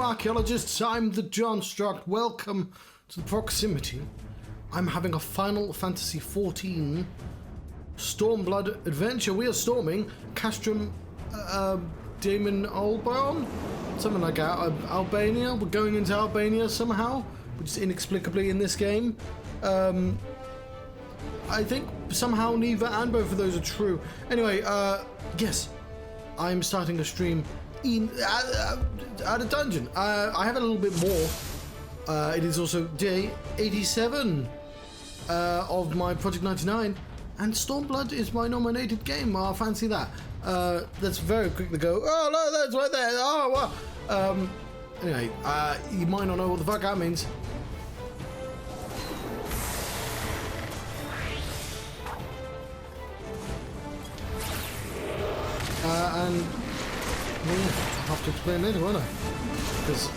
archaeologists, I'm the John Struck. Welcome to the proximity. I'm having a Final Fantasy XIV Stormblood adventure. We are storming Castrum Damon Albion? Something like that. Albania. We're going into Albania somehow, which is inexplicably in this game. I think somehow neither and both of those are true. Anyway, yes, I'm starting a stream at a dungeon. I have a little bit more. It is also day 87 of my Project 99, and Stormblood is my nominated game. I fancy that. That's very quick to go. Oh, no, that's right there. Oh, wow. Anyway, you might not know what the fuck that means. And well, I'll have to explain later, won't I? Because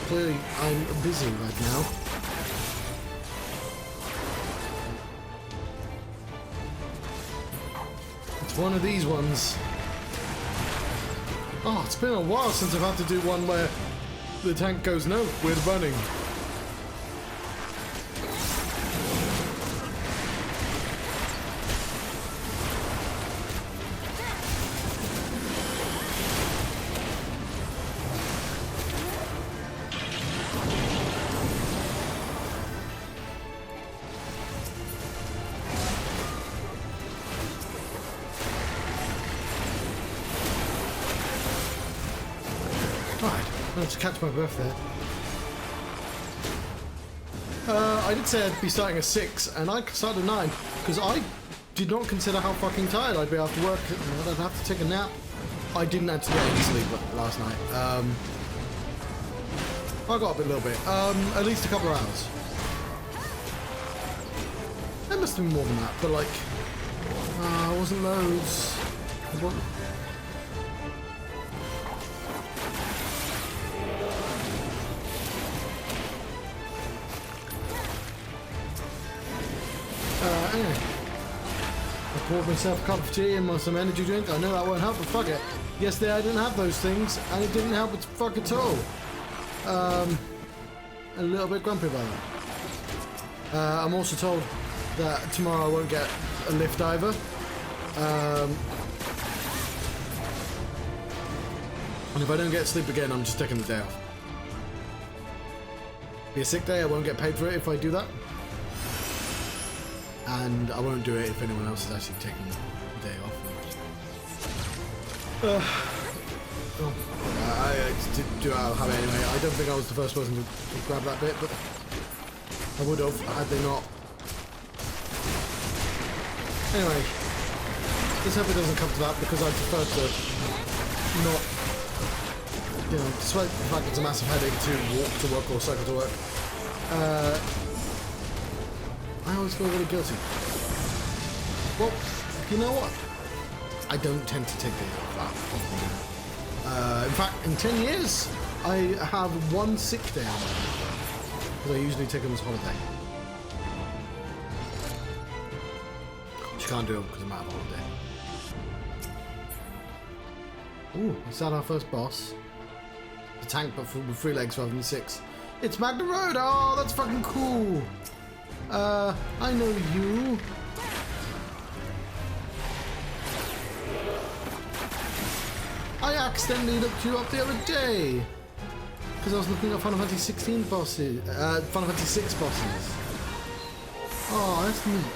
clearly I'm busy right now. It's one of these ones. Oh, it's been a while since I've had to do one where the tank goes, no, we're running. To catch my breath there. I did say I'd be starting at 6, and I started at 9, because I did not consider how fucking tired I'd be after work, and I'd have to take a nap. I didn't actually get any sleep last night. I got up a little bit. At least a couple of hours. There must have been more than that, but like, it wasn't loads. Anyway, I poured myself a cup of tea and some energy drink. I know that won't help, but fuck it. Yesterday I didn't have those things, and it didn't help at fuck at all. A little bit grumpy about that. I'm also told that tomorrow I won't get a lift either. And if I don't get sleep again, I'm just taking the day off. Be a sick day, I won't get paid for it if I do that. And I won't do it if anyone else is actually taking the day off. I do have it anyway. I don't think I was the first person to grab that bit, but I would have had they not. Anyway, let's hope it doesn't come to that, because I prefer to not, you know, despite the fact it's a massive headache to walk to work or cycle to work. I always feel really guilty. Well, you know what? I don't tend to take days off that often. In fact, in 10 years, I have one sick day on my because I usually take them as holiday. Which I can't do it because I'm out of holiday. Ooh, is that our first boss? The tank, but with 3 legs rather than 6. It's Magna Road! Oh, that's fucking cool! I know you. I accidentally looked you up the other day because I was looking at Final Fantasy 16 bosses, Final Fantasy 6 bosses. Oh, that's neat.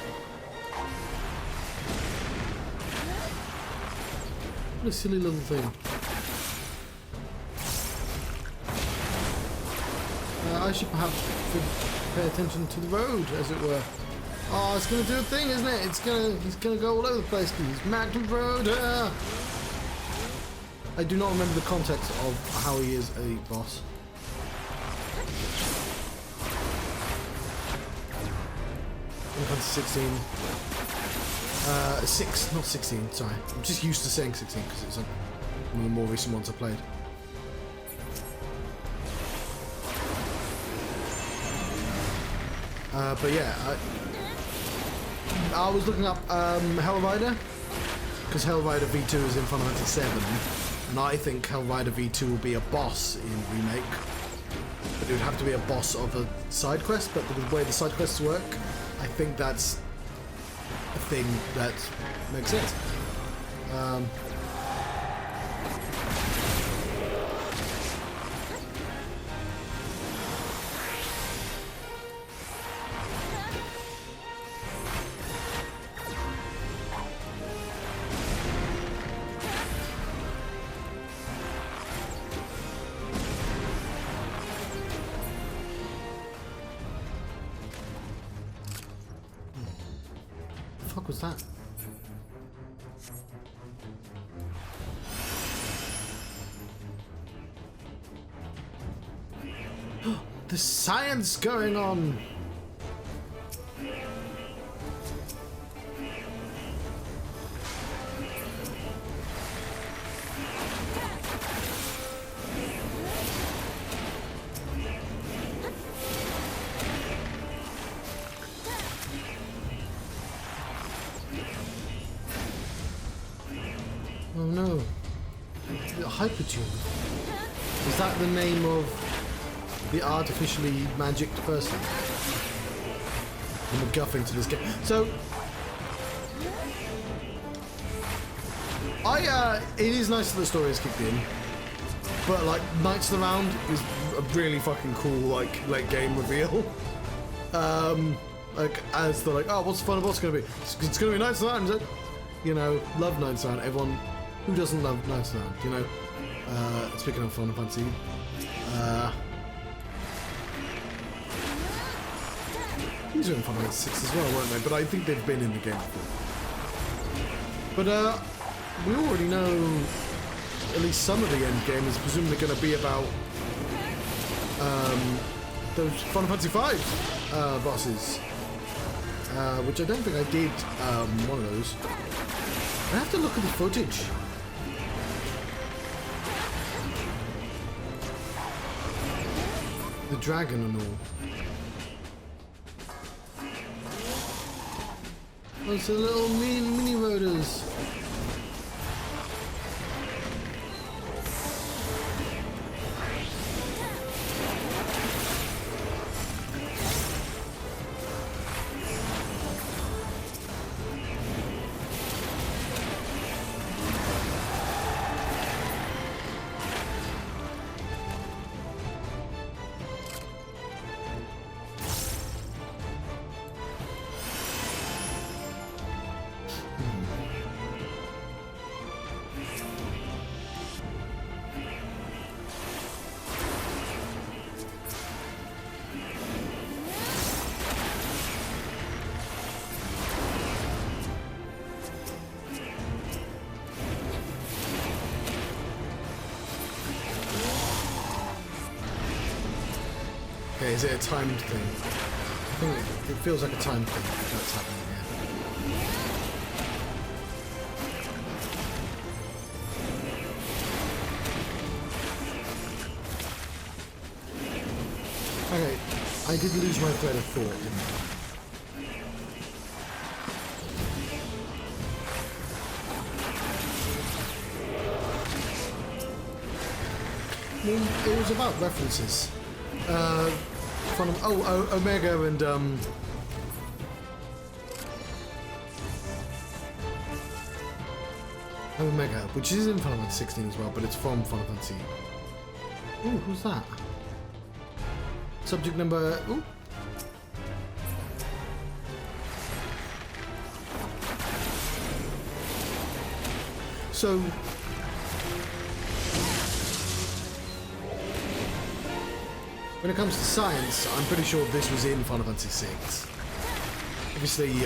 What a silly little thing. I should perhaps pay attention to the road, as it were. Oh, it's gonna do a thing, isn't it? He's gonna go all over the place. He's Magna Road. I do not remember the context of how he is a boss. Final Fantasy 16. 6, not 16. Sorry, I'm just used to saying 16 because it's one of the more recent ones I played. But yeah, I was looking up Hellrider, because Hellrider V2 is in Final Fantasy 7, and I think Hellrider V2 will be a boss in Remake. but it would have to be a boss of a side quest. But the way the side quests work, I think that's a thing that makes sense. The fuck was that? There's science going on! Oh no. Hypertune. Is that the name of the artificially magicked person? The MacGuffin to this game. So, it is nice that the story has kicked in, but like Knights of the Round is a really fucking cool like late game reveal. Like as they're like, oh, what's the fun of what's gonna be? It's gonna be Knights of the Round. You know, love Knights of the Round. Everyone who doesn't love Knights of the Round, you know. Speaking of Final Fantasy, these are in Final Fantasy 6 as well, weren't they? But I think they've been in the game before. But we already know at least some of the end game is presumably going to be about those Final Fantasy 5 bosses, which I don't think I did one of those. I have to look at the footage. The dragon and all. Oh, it's the little mini rotors. Okay, is it a timed thing? I think it feels like a timed thing that's happening here. Okay, I did lose my thread of thought, didn't I? It was about references. From Omega and Omega, which is in Final Fantasy 16 as well, but it's from Final Fantasy. Ooh, who's that? Subject number. Ooh. So. When it comes to science, I'm pretty sure this was in Final Fantasy 6. Obviously,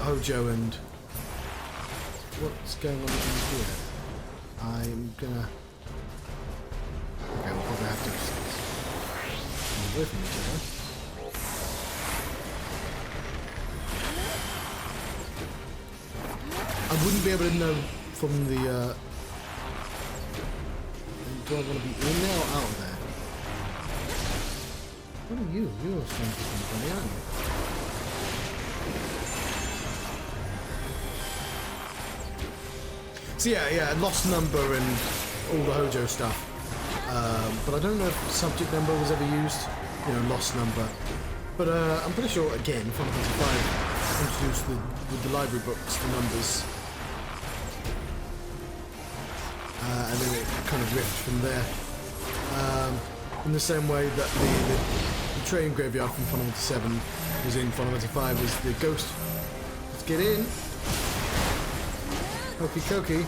Hojo and... What's going on in here? I'm gonna... Okay, we'll probably have to just... move away from each other. I wouldn't be able to know from the... do I want to be in there or out of there? What are you? You're trying to somebody, aren't you? So yeah, lost number and all the Hojo stuff. but I don't know if subject number was ever used, you know, lost number. But I'm pretty sure, again, Final Fantasy V introduced with the library books the numbers. And then it kind of riffed from there. In the same way that the train graveyard from Final Fantasy VII was in Final Fantasy V was the ghost. Let's get in. Hokey cokey.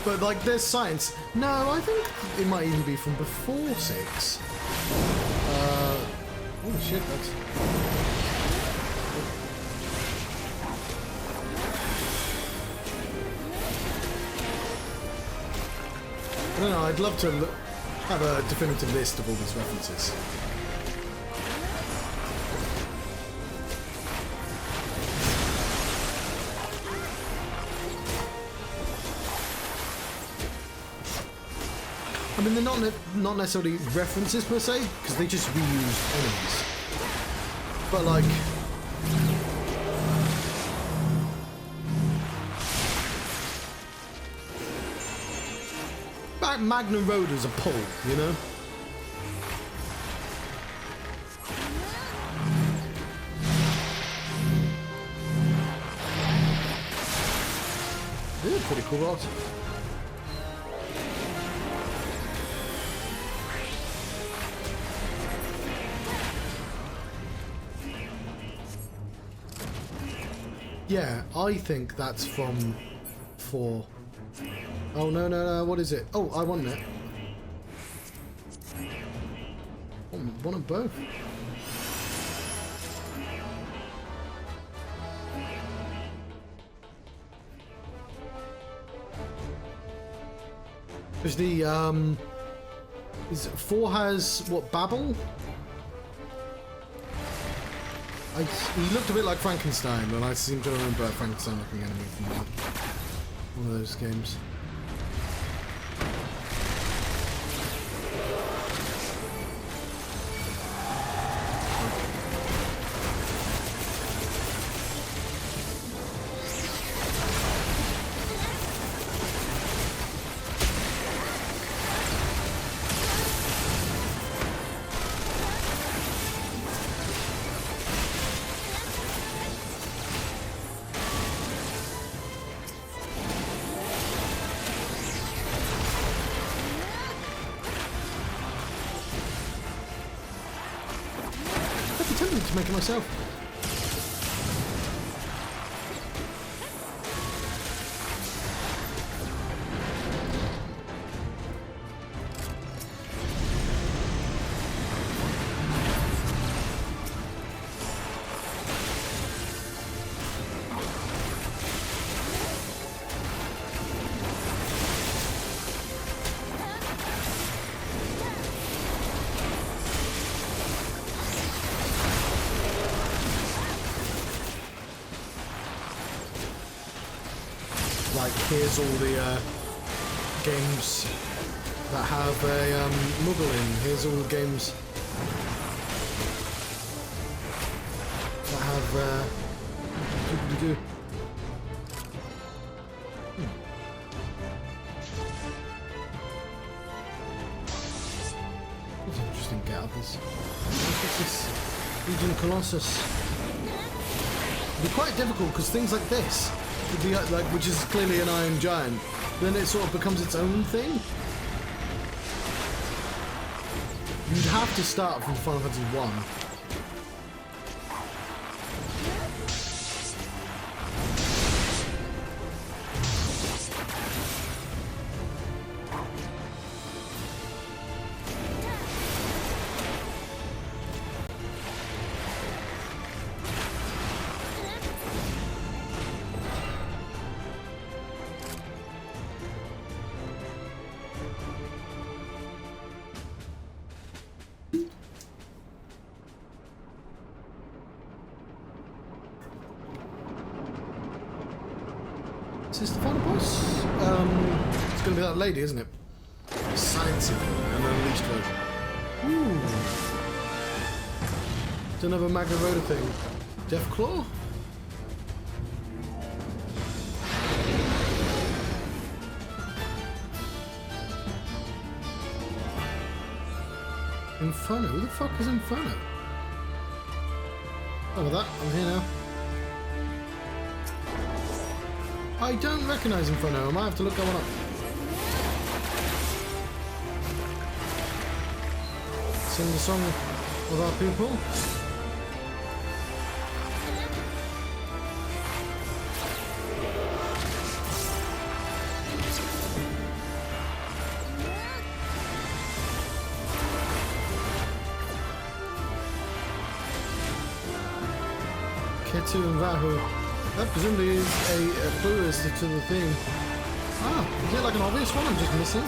But like, there's science. No, I think it might even be from before 6. Oh shit, that's... I don't know, I'd love to have a definitive list of all these references. I mean, they're not necessarily references per se, because they just reused enemies. But like... Magnum Road is a pull, you know? They're pretty cool rocks. Yeah, I think that's from 4. Oh, no, what is it? Oh, I want it. One of both. Because the, is 4 has, what, Babel? He looked a bit like Frankenstein, and I seem to remember a Frankenstein-looking enemy from one of those games. To make it myself. Like, here's all the games that have a Muggle in. Here's all the games that have do. That's an interesting get up. What's this? Legion Colossus. It'd be quite difficult because things like this. Like, which is clearly an Iron Giant, then it sort of becomes its own thing. You'd have to start from Final Fantasy 1. Is this the final boss? It's gonna be that lady, isn't it? Sciencey and unleashed version. Ooh. It's another Magna Rhoda thing. Deathclaw? Inferno? Who the fuck is Inferno? Look at that, I'm here now. I don't recognise Inferno, I might have to look that one up. Sing the song of our people. Ketu and Vahu. That presumably is a clueless to the theme. Ah, is it like an obvious one I'm just missing?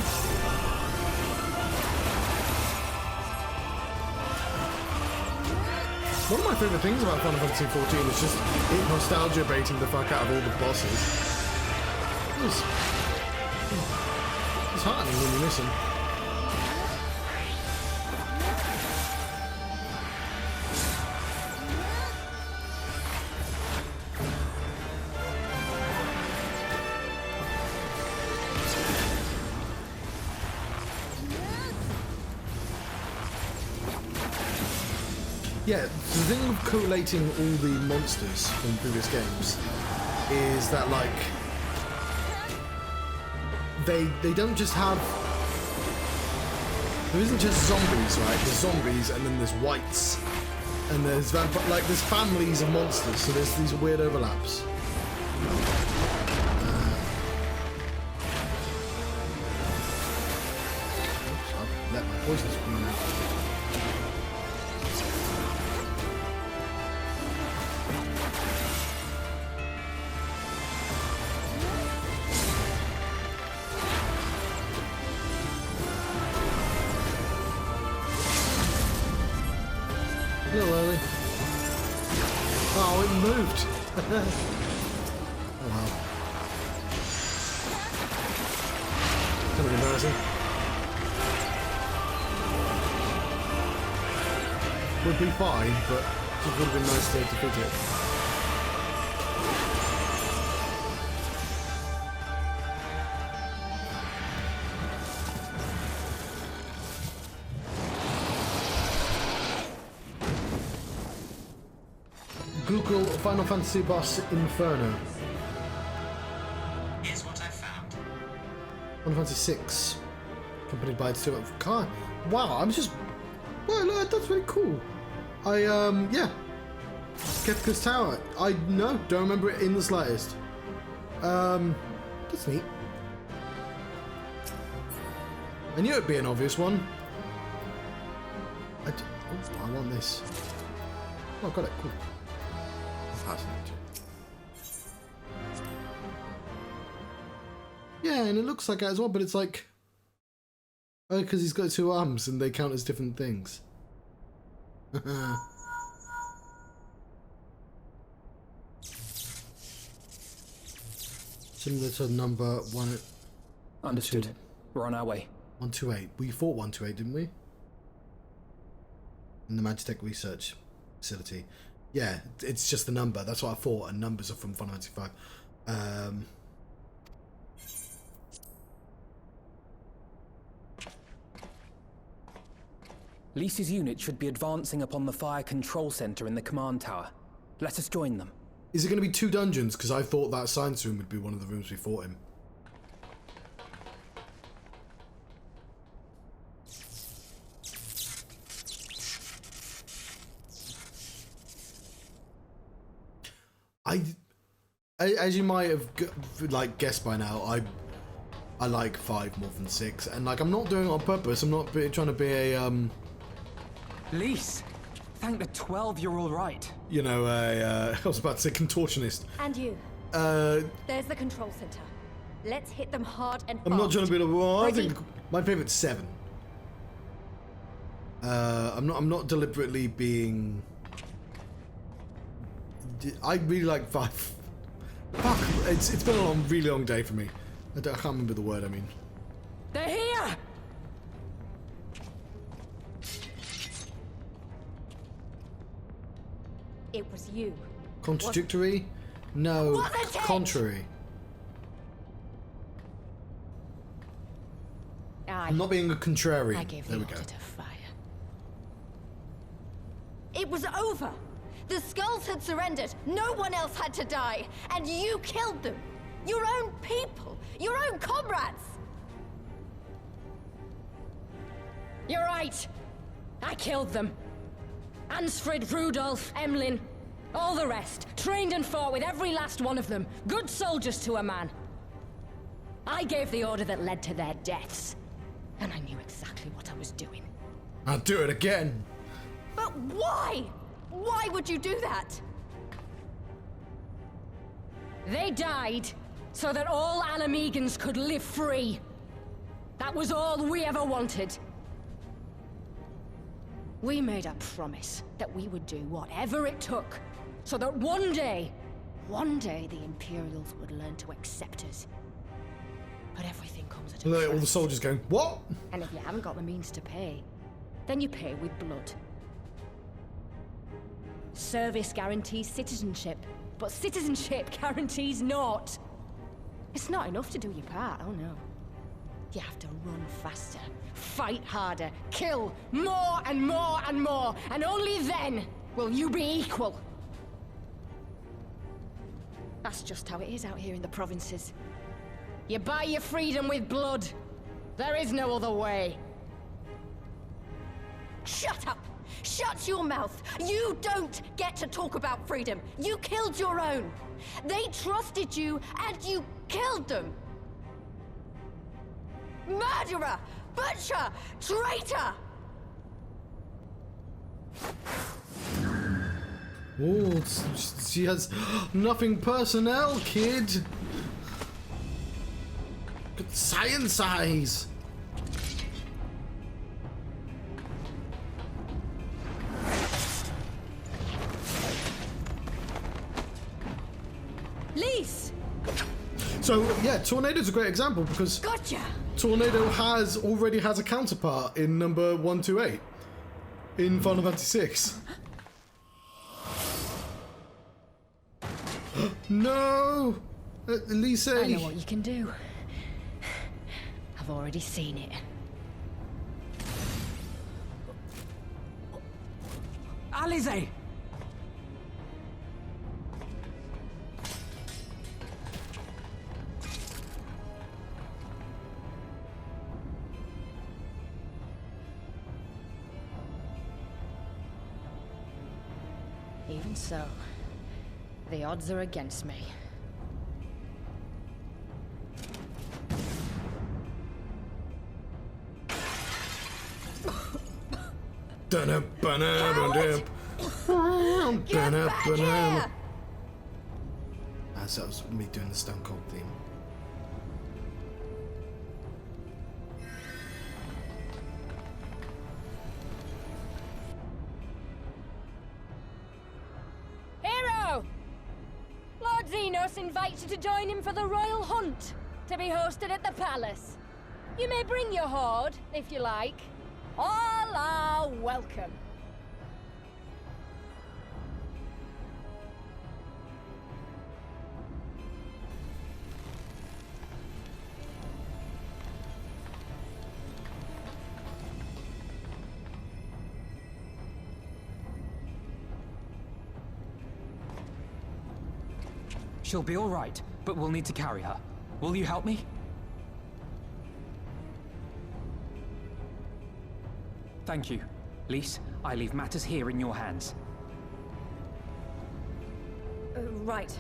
One of my favourite things about Final Fantasy XIV is just it nostalgia baiting the fuck out of all the bosses. It's heartening when you miss them. Yeah, the thing of collating all the monsters from previous games is that, like, they don't just have... There isn't just zombies, right? There's zombies, and then there's wights, and there's there's families of monsters, so there's these weird overlaps. Oops, I've let my poisons come out. A little early. Oh, it moved. Oh wow. Kind of embarrassing. Would be fine, but it would have been nice to defeat it. Google Final Fantasy boss Inferno. Here's what I found. Final Fantasy VI, accompanied by its car. Wow, I'm just. Well, that's really cool. Yeah. Kefka's Tower. Don't remember it in the slightest. That's neat. I knew it'd be an obvious one. I want this. Oh, I got it. Cool. Yeah, and it looks like it as well, but it's like... Oh, because he's got two arms and they count as different things. Similar to number 1... Understood. We're on our way. 128. We fought 128, didn't we? In the Magitech Research Facility. Yeah, it's just the number. That's what I thought, and numbers are from Final Fantasy V. Lyse's unit should be advancing upon the fire control center in the command tower. Let us join them. Is it going to be 2 dungeons? Because I thought that science room would be one of the rooms we fought in. As you might have guessed by now, I like 5 more than 6, and I'm not doing it on purpose. I'm not trying to be a Lyse, thank the 12-year-old right. You know, I was about to say contortionist. And you. There's the control center. Let's hit them hard and fast. I'm not trying to be I think my favorite's 7. I'm not deliberately being. I really like 5. Fuck, it's been a really long day for me. I can't remember the word. I mean. They're here. It was you. Contradictory? No, contrary. I'm not being a contrarian. I gave there we the go. order to fire. It was over. The skulls had surrendered. No one else had to die. And you killed them. Your own people. Your own comrades. You're right. I killed them. Ansfrid, Rudolph, Emlyn, all the rest. Trained and fought with every last one of them. Good soldiers to a man. I gave the order that led to their deaths. And I knew exactly what I was doing. I'll do it again. But why? Why would you do that? They died so that all Alamegans could live free. That was all we ever wanted. We made a promise that we would do whatever it took, so that one day the Imperials would learn to accept us. But everything comes at a Look, all the price. soldiers going, what? And if you haven't got the means to pay, then you pay with blood. Service guarantees citizenship, but citizenship guarantees naught. It's not enough to do your part, oh no. You have to run faster, fight harder, kill more and more and more, and only then will you be equal. That's just how it is out here in the provinces. You buy your freedom with blood. There is no other way. Shut up! Shut your mouth! You don't get to talk about freedom! You killed your own! They trusted you, and you killed them! Murderer! Butcher! Traitor! Oh, she has nothing personnel, kid. Good science eyes. Lyse! So yeah, Tornado's a great example because Gotcha! Tornado already has a counterpart in number 128 in Final Fantasy VI. No! Lyse! I know what you can do. I've already seen it. Lyse! Even so, the odds are against me. That was me doing the Stone Cold theme. Hero! Lord Xenos invites you to join him for the Royal Hunt, to be hosted at the palace. You may bring your horde, if you like. All are welcome. She'll be all right, but we'll need to carry her. Will you help me? Thank you. Lyse, I leave matters here in your hands. Right.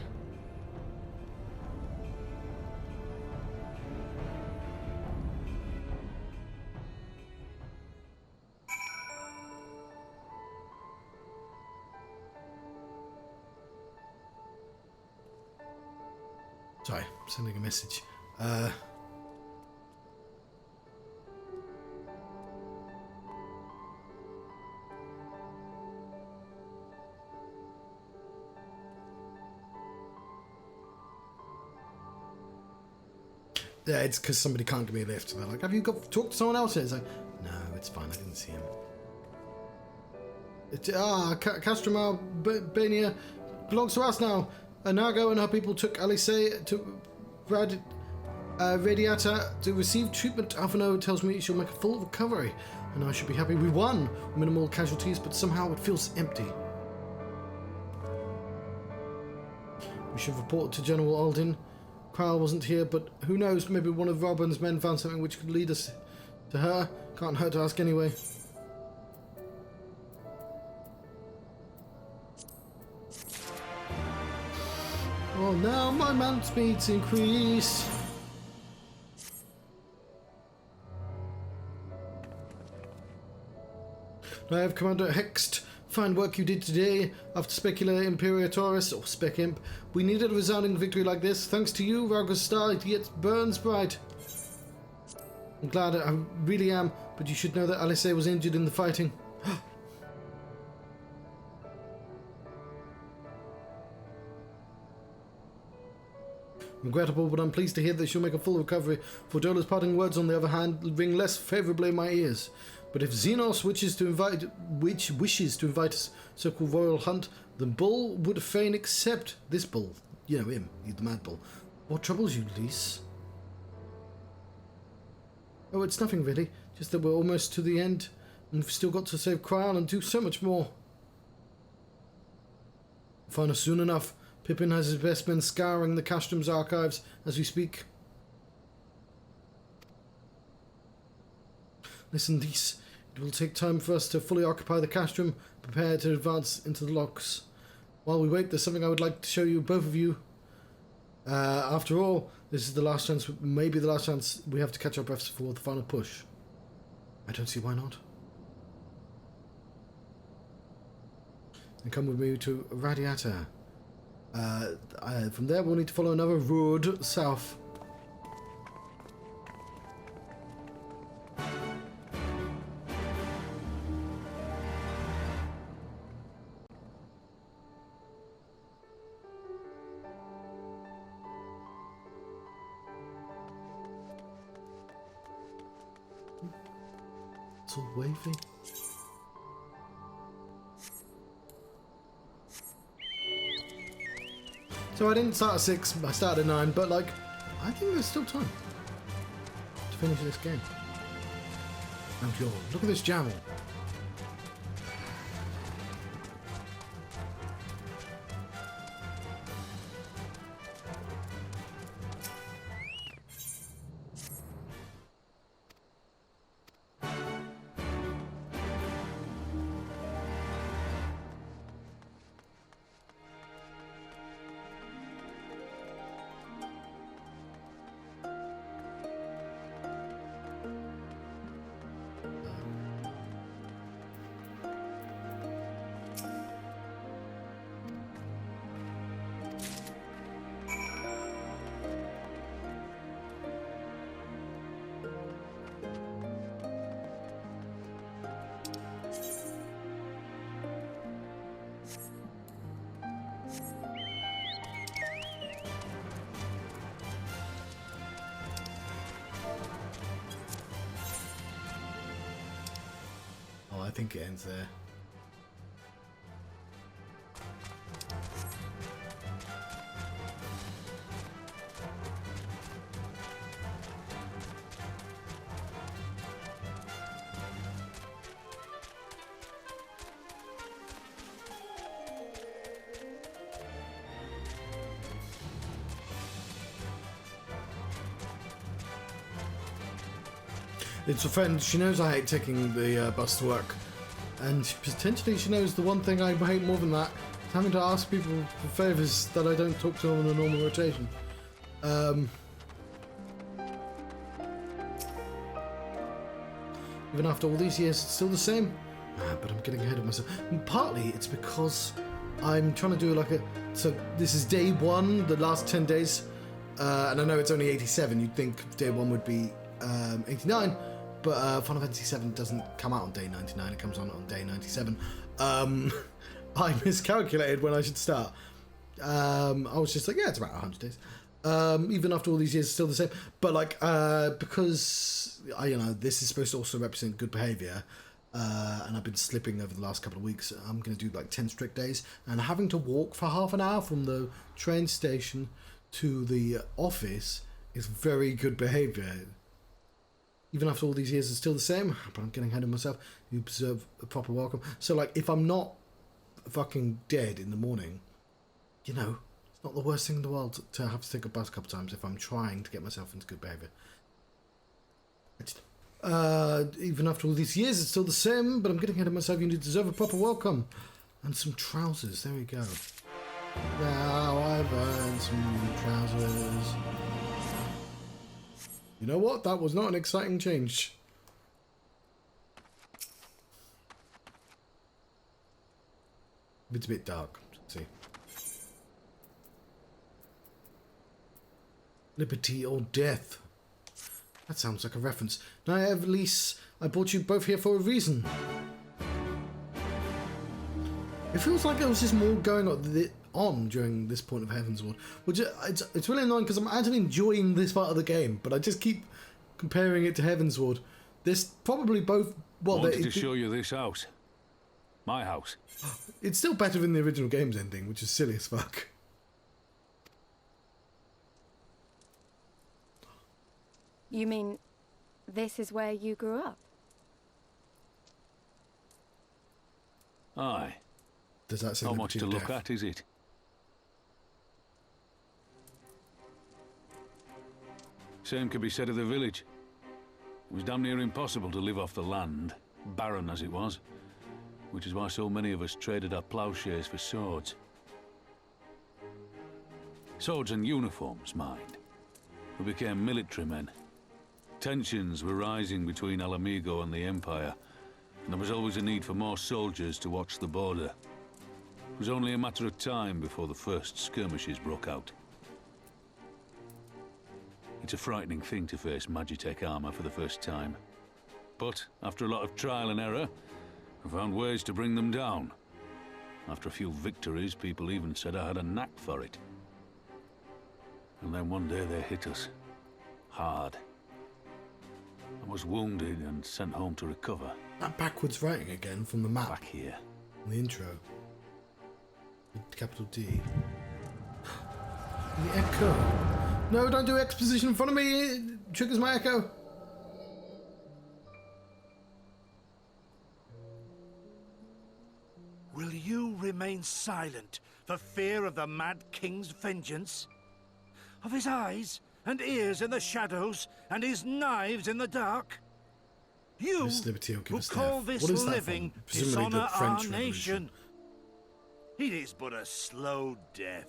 Sorry, sending a message. Yeah, it's because somebody can't give me a lift. They're like, have you talked to someone else? It's like, no, it's fine. I didn't see him. Castromar Bania belongs to us now. Anago and her people took Lyse to Radiata, to receive treatment, Alphino tells me she'll make a full recovery, and I should be happy we won. Minimal casualties, but somehow it feels empty. We should report to General Alden. Kyle wasn't here, but who knows, maybe one of Robin's men found something which could lead us to her. Can't hurt to ask anyway. Oh, now my mount speed's increased. I have Commander Hext. Fine work you did today. After Specular Imperatorus, or Spec Imp, we needed a resounding victory like this. Thanks to you, Rauga's star, it yet burns bright. I'm glad, I really am, but you should know that Lyse was injured in the fighting. Regrettable, but I'm pleased to hear that she'll make a full recovery. Fordola's parting words, on the other hand, ring less favourably in my ears. But if Xenos wishes to invite us so-called royal hunt, the bull would fain accept this bull. You know him, he's the mad bull. What troubles you, Lyse? Oh, it's nothing really. Just that we're almost to the end, and we've still got to save Cryle and do so much more. Find us soon enough. Pippin has his best men scouring the Castrum's archives as we speak. Listen, Lyse. It will take time for us to fully occupy the Castrum, prepare to advance into the locks. While we wait, there's something I would like to show you, both of you. After all, this is the last chance, maybe the last chance we have to catch our breaths for the final push. I don't see why not. And come with me to Radiata. From there, we'll need to follow another road south. It's all wavy. So I didn't start at 6, I started at 9, but like, I think there's still time to finish this game. I'm sure. Look at this javel. I think it ends there. It's a friend. She knows I hate taking the bus to work. And potentially she knows the one thing I hate more than that is having to ask people for favours that I don't talk to on a normal rotation. Even after all these years, it's still the same. But I'm getting ahead of myself. And partly it's because I'm trying to do like a... So this is day 1, the last 10 days. And I know it's only 87. You'd think day 1 would be 89. But Final Fantasy 7 doesn't come out on day 99, it comes on day 97. I miscalculated when I should start. I was just like, yeah, it's about 100 days. Even after all these years, it's still the same. But like, because, this is supposed to also represent good behaviour, and I've been slipping over the last couple of weeks, I'm going to do like 10 strict days, and having to walk for half an hour from the train station to the office is very good behaviour. Even after all these years, it's still the same. But I'm getting ahead of myself. You deserve a proper welcome. So, like, if I'm not fucking dead in the morning, you know, it's not the worst thing in the world to have to take a bus a couple times if I'm trying to get myself into good behaviour. Even after all these years, it's still the same. But I'm getting ahead of myself. You deserve a proper welcome. And some trousers. There we go. Now I've earned some new trousers. You know what? That was not an exciting change. It's a bit dark. Let's see. Liberty or death. That sounds like a reference. Now I have Lyse. I brought you both here for a reason. It feels like there was just more going on during this point of Heavensward, which it's really annoying because I'm actually enjoying this part of the game, but I just keep comparing it to Heavensward. There's probably both. Well, I wanted to show you this house, my house. It's still better than the original game's ending, which is silly as fuck. You mean this is where you grew up? Aye. Does that say not much to look death? at, is it? Same could be said of the village. It was damn near impossible to live off the land, barren as it was, which is why so many of us traded our plowshares for swords. Swords and uniforms, mind. We became military men. Tensions were rising between Alamigo and the Empire, and there was always a need for more soldiers to watch the border. It was only a matter of time before the first skirmishes broke out. It's a frightening thing to face Magitech armor for the first time. But after a lot of trial and error, I found ways to bring them down. After a few victories, people even said I had a knack for it. And then one day they hit us. Hard. I was wounded and sent home to recover. That backwards writing again from the map. Back here. In the intro. With capital D. The echo. No, don't do exposition in front of me. It triggers my echo. Will you remain silent for fear of the Mad King's vengeance? Of his eyes and ears in the shadows and his knives in the dark? You who call this living dishonor our nation. It is but a slow death.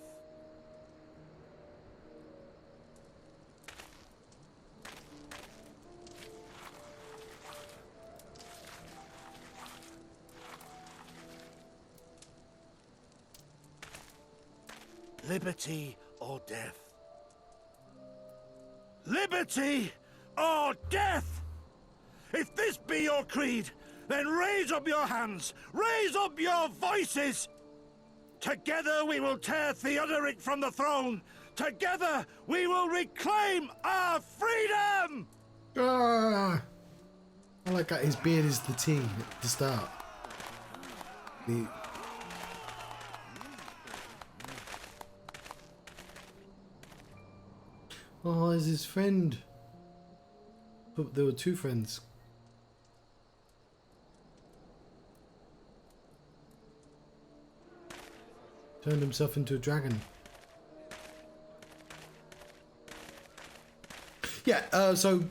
Liberty or death? Liberty or death? If this be your creed, then raise up your hands, raise up your voices! Together we will tear Theodoric from the throne! Together we will reclaim our freedom! Ah, I like that his beard is the T at the start. Oh, is his friend. But there were two friends. Turned himself into a dragon. Yeah, so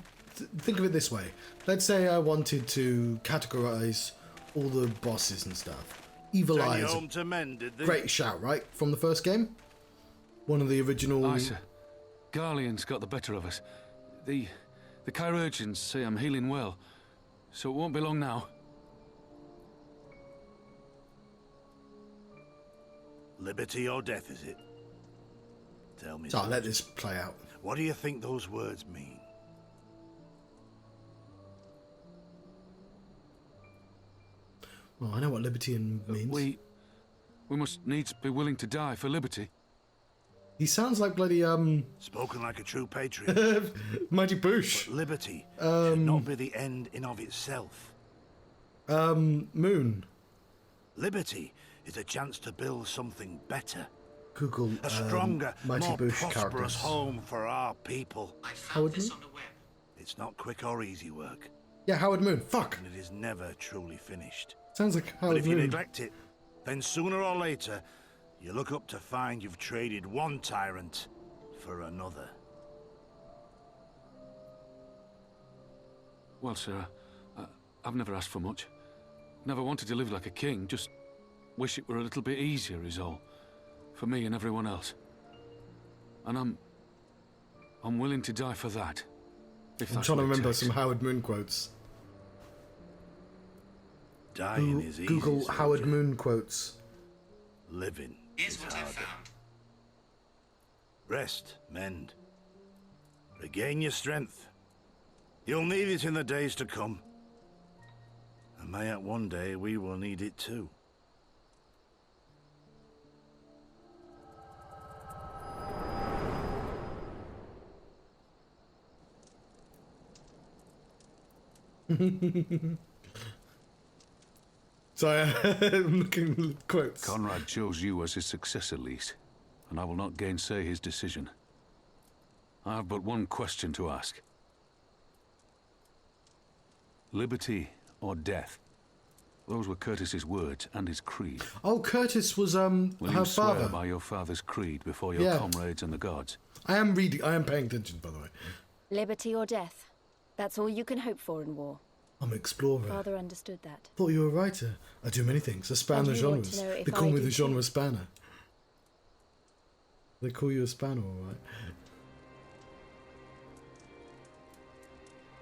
think of it this way. Let's say I wanted to categorize all the bosses and stuff. Evil Eyes. Home to men, did they? Great shout, right? From the first game? One of the original... Lyse, Garlean's got the better of us. The chirurgeons say I'm healing well, so it won't be long now. Liberty or death, is it? Tell me. So I'll let this play out. What do you think those words mean? Well, I know what liberty means. We must needs be willing to die for liberty. He sounds like bloody, Spoken like a true patriot. Mighty Boosh. But liberty should not be the end in of itself. Moon. Liberty is a chance to build something better. Google A stronger, Mighty more Boosh prosperous characters. home for our people. I found Howard this Moon? on the web. It's not quick or easy work, Yeah, Howard Moon. Fuck. and it is never truly finished. Sounds like But Howard if you Moon. neglect it, then sooner or later, you look up to find you've traded one tyrant for another. Well, sir, I've never asked for much. Never wanted to live like a king, just wish it were a little bit easier is all. For me and everyone else. And I'm willing to die for that. If I'm that's trying to what it remember takes. some Howard Moon quotes. Dying is easy, Google Howard soldier. Moon quotes. Living Here's is what I harder. found. Rest, mend. Regain your strength. You'll need it in the days to come. And mayhap one day we will need it too. Sorry, I'm looking at quotes. Conrad chose you as his successor, Lyse, and I will not gainsay his decision. I have but one question to ask. Liberty or death? Those were Curtis's words and his creed. Oh, Curtis was Will her you swear father. by your father's creed before your Yeah. comrades and the gods? I am reading. I am paying attention, by the way. Liberty or death. That's all you can hope for in war. I'm an explorer. Father understood that. Thought you were a writer. I do many things. I span And the you want to genres. know if They call I me do the genre too? spanner. They call you a spanner, all right?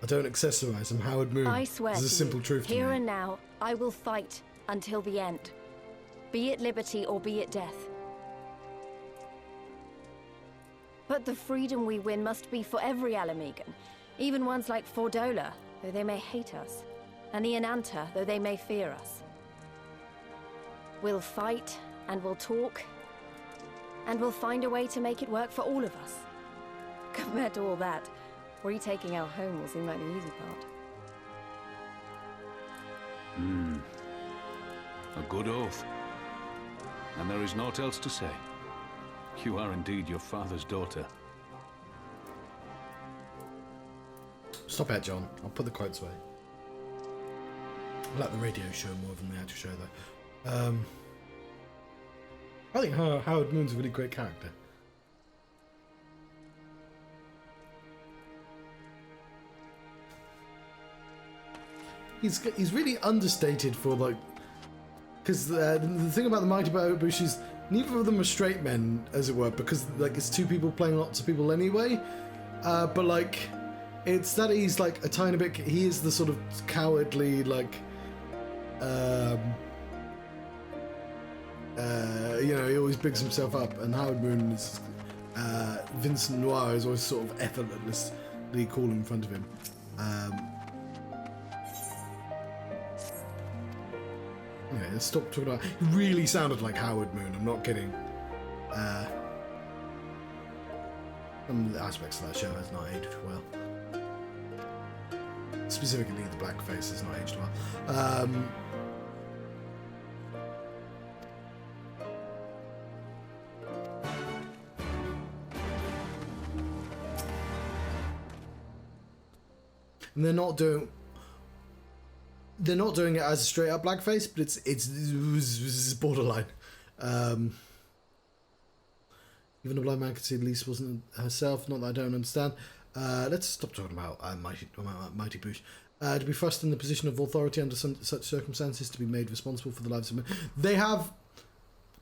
I don't accessorize. I'm Howard Moon. I swear There's a to simple you, truth to here me. and now, I will fight until the end. Be it liberty or be it death. But the freedom we win must be for every Alamegan, even ones like Fordola, though they may hate us, and the Ananta, though they may fear us. We'll fight, and we'll talk, and we'll find a way to make it work for all of us. Compared to all that, retaking our home will seem like the easy part. A good oath. And there is naught else to say. You are indeed your father's daughter. Stop it, John. I'll put the quotes away. I like the radio show more than the actual show, though. I think Howard Moon's a really great character. He's really understated for, like, because the thing about the Mighty Boosh is neither of them are straight men, as it were, because like it's two people playing lots of people anyway. But like, it's that he's like a tiny bit. He is the sort of cowardly, like, you know, he always bigs himself up, and Howard Moon is Vincent Noir is always sort of effortlessly cool in front of him. Yeah, let's stop talking about. He really sounded like Howard Moon. I'm not kidding. Some of the aspects of that show has not aged well. Specifically, the blackface has not aged well. And they're not doing it as a straight up blackface, but it's borderline. Even a blind man could see Lyse wasn't herself. Not that I don't understand. Let's stop talking about Mighty Boosh. To be thrust in the position of authority under such circumstances, to be made responsible for the lives of men. They have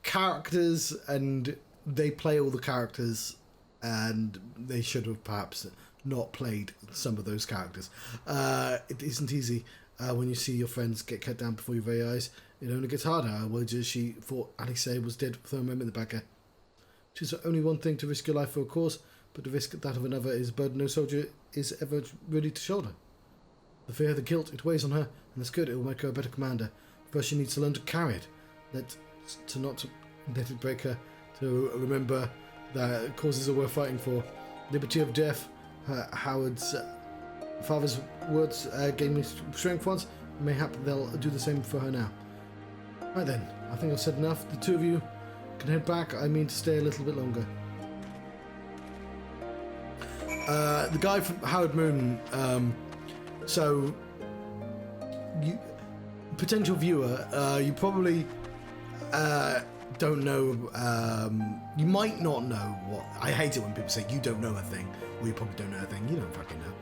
characters, and they play all the characters, and they should have perhaps not played some of those characters. It isn't easy when you see your friends get cut down before your very eyes. It only gets harder. Well, she thought Lyse was dead with her moment in the back air. It is only one thing to risk your life for a cause, but to risk that of another is a burden no soldier is ever ready to shoulder. The fear of the guilt, it weighs on her, and that's good. It will make her a better commander. First, she needs to learn to carry it, not let it break her. To remember that causes are worth fighting for. Liberty of death. Howard's father's words gave me strength once. Mayhap they'll do the same for her now. Right then, I think I've said enough. The two of you can head back. I mean to stay a little bit longer. The guy from Howard Moon. So, you potential viewer, you probably don't know. You might not know what. I hate it when people say you don't know a thing, or you probably don't know a thing. You don't fucking know.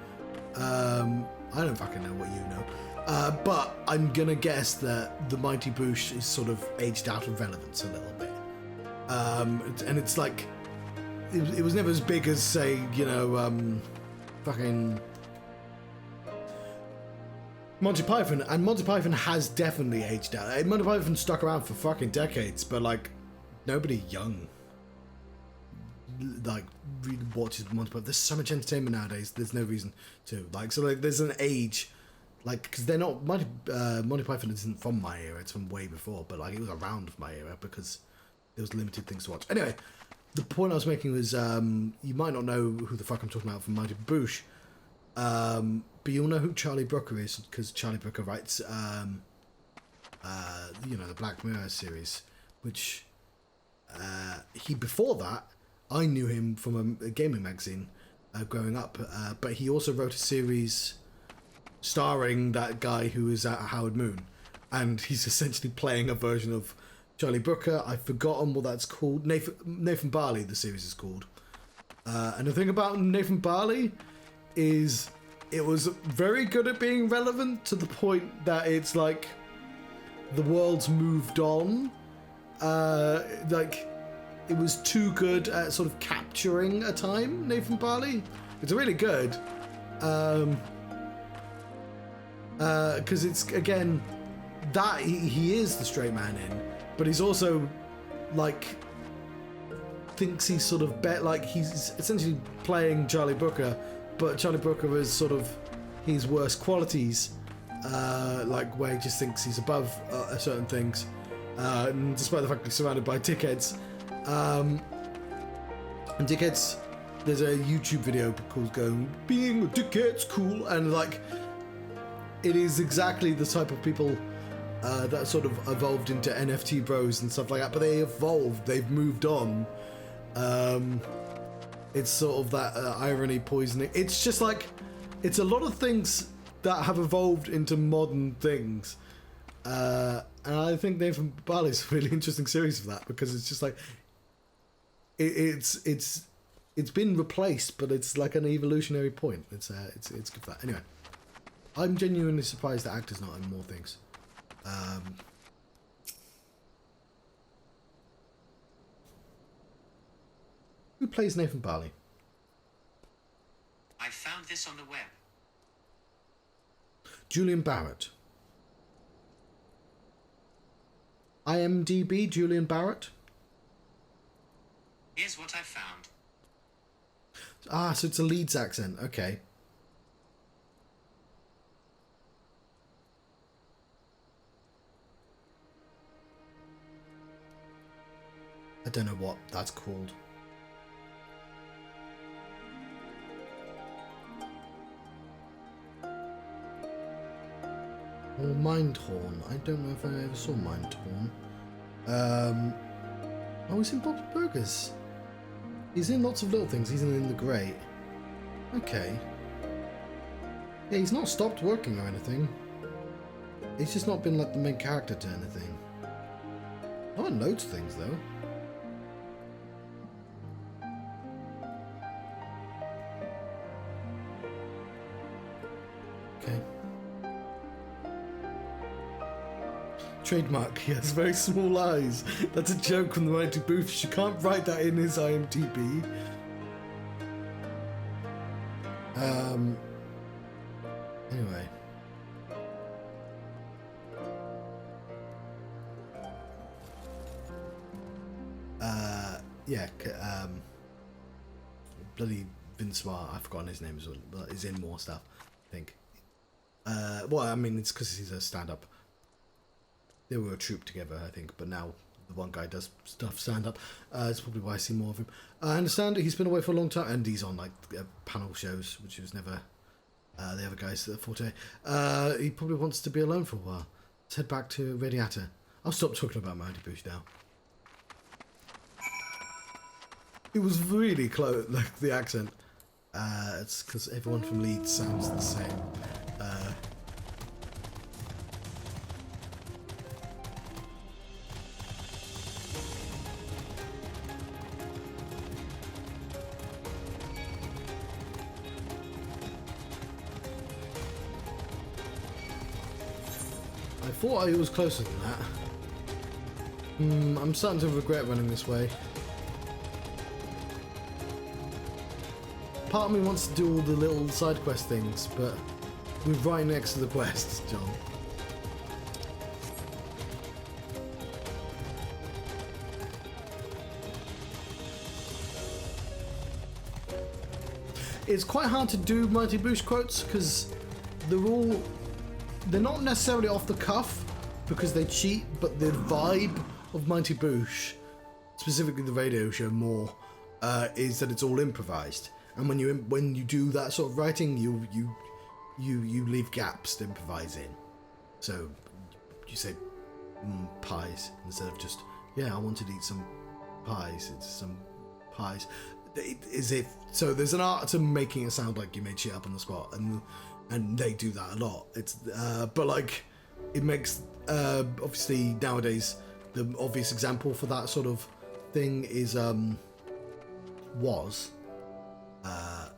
I don't fucking know what you know. But I'm gonna guess that the Mighty Boosh is sort of aged out of relevance a little bit. And it's like it was never as big as, say, you know, fucking Monty Python, and Monty Python has definitely aged out. Monty Python stuck around for fucking decades, but like nobody young like really watches Monty Python. There's so much entertainment nowadays. There's no reason to like. So like, there's an age, like, because they're not Monty Python isn't from my era. It's from way before, but like it was around my era because there was limited things to watch. Anyway, the point I was making was you might not know who the fuck I'm talking about from Mighty Boosh. But you'll know who Charlie Brooker is because Charlie Brooker writes, you know, the Black Mirror series, which before that, I knew him from a gaming magazine growing up, but he also wrote a series starring that guy who is at Howard Moon, and he's essentially playing a version of Charlie Brooker. I've forgotten what that's called. Nathan Barley, the series is called. And the thing about Nathan Barley is it was very good at being relevant to the point that it's like the world's moved on. Like it was too good at sort of capturing a time. Nathan Barley, it's really good because it's again that he is the straight man in, but he's also like thinks he's sort of like he's essentially playing Charlie Brooker, but Charlie Brooker is sort of his worst qualities, like where he just thinks he's above certain things, despite the fact he's surrounded by dickheads. And dickheads, there's a YouTube video called "Being a Dickhead's Cool," and like it is exactly the type of people that sort of evolved into NFT bros and stuff like that. But they evolved, they've moved on. It's sort of that irony poisoning. It's just like, it's a lot of things that have evolved into modern things. And I think Nathan Barley's a really interesting series of that, because it's just like, it's been replaced, but it's like an evolutionary point. It's good for that. Anyway, I'm genuinely surprised that actor's not in more things. Who plays Nathan Barley? I found this on the web. Julian Barrett. IMDb, Julian Barrett. Here's what I found. Ah, so it's a Leeds accent. Okay. I don't know what that's called. Or Mindhorn. I don't know if I ever saw Mindhorn. Oh, he's in Bob's Burgers. He's in lots of little things. He's in The Great. Okay. Yeah, he's not stopped working or anything. He's just not been like the main character to anything. Not in loads of things though. Okay. Trademark, he has very small eyes. That's a joke from the Mighty Boosh. You can't write that in his IMDb. Anyway. Yeah, bloody Vinsoir, I've forgotten his name as well, but he's in more stuff, I think. Well, I mean, it's because he's a stand-up. They were a troupe together, I think, but now the one guy does stuff stand-up. It's probably why I see more of him. I understand he's been away for a long time, and he's on, like, panel shows, which was never the other guy's forte. He probably wants to be alone for a while. Let's head back to Radiata. I'll stop talking about Mighty Boosh now. It was really close, like the accent. It's because everyone from Leeds sounds the same. I thought it was closer than that. I'm starting to regret running this way. Part of me wants to do all the little side quest things, but we're right next to the quests, John. It's quite hard to do Mighty Boosh quotes because they're not necessarily off the cuff because they cheat, but the vibe of Mighty Boosh, specifically the radio show more, is that it's all improvised. And when you do that sort of writing, you leave gaps to improvise in. So you say pies instead of just I wanted to eat some pies. It's some pies. So there's an art to making it sound like you made shit up on the spot, and they do that a lot. It's but like it makes obviously nowadays the obvious example for that sort of thing is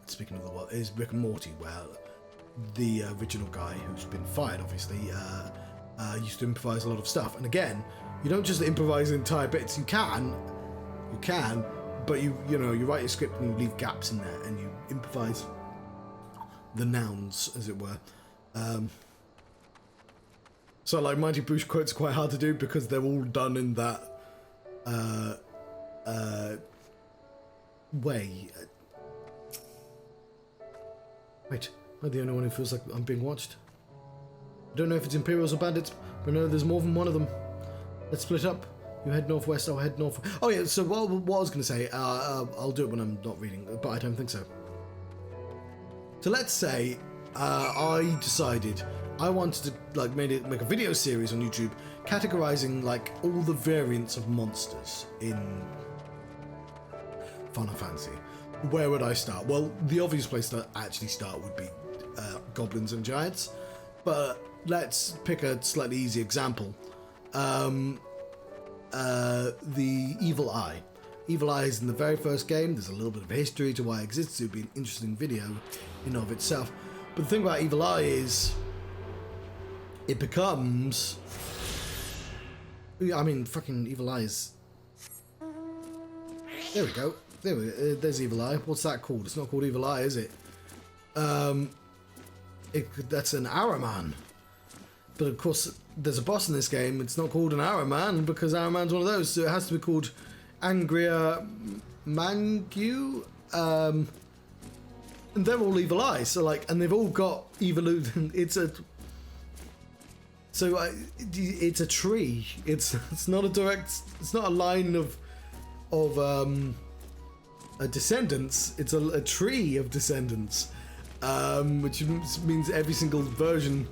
speaking of the what is Rick and Morty, where the original guy who's been fired obviously used to improvise a lot of stuff. And again, you don't just improvise entire bits. You can, but you write your script and you leave gaps in there and you improvise the nouns, as it were. So like Mighty Boosh quotes are quite hard to do because they're all done in that way. Wait, am I the only one who feels like I'm being watched? I don't know if it's Imperials or bandits, but I know there's more than one of them. Let's split up. You head northwest, I'll head north. Oh yeah, so what I was going to say, I'll do it when I'm not reading, but I don't think so. So let's say I decided I wanted to make a video series on YouTube categorizing like all the variants of monsters in Final Fantasy. Where would I start? Well, the obvious place to actually start would be goblins and giants, but let's pick a slightly easy example. The Evil Eye. Evil Eye is in the very first game. There's a little bit of history to why it exists. It would be an interesting video in of itself. But the thing about Evil Eye is it becomes... I mean, fucking Evil Eye is... There we go. There's Evil Eye. What's that called? It's not called Evil Eye, is it? That's an Araman. But of course, there's a boss in this game. It's not called an Araman because Araman's one of those. So it has to be called Angria Mangu. And they're all Evil Eye. So and they've all got evolution. It's a tree. It's not a direct. It's not a line of descendants. It's a tree of descendants, which means every single version.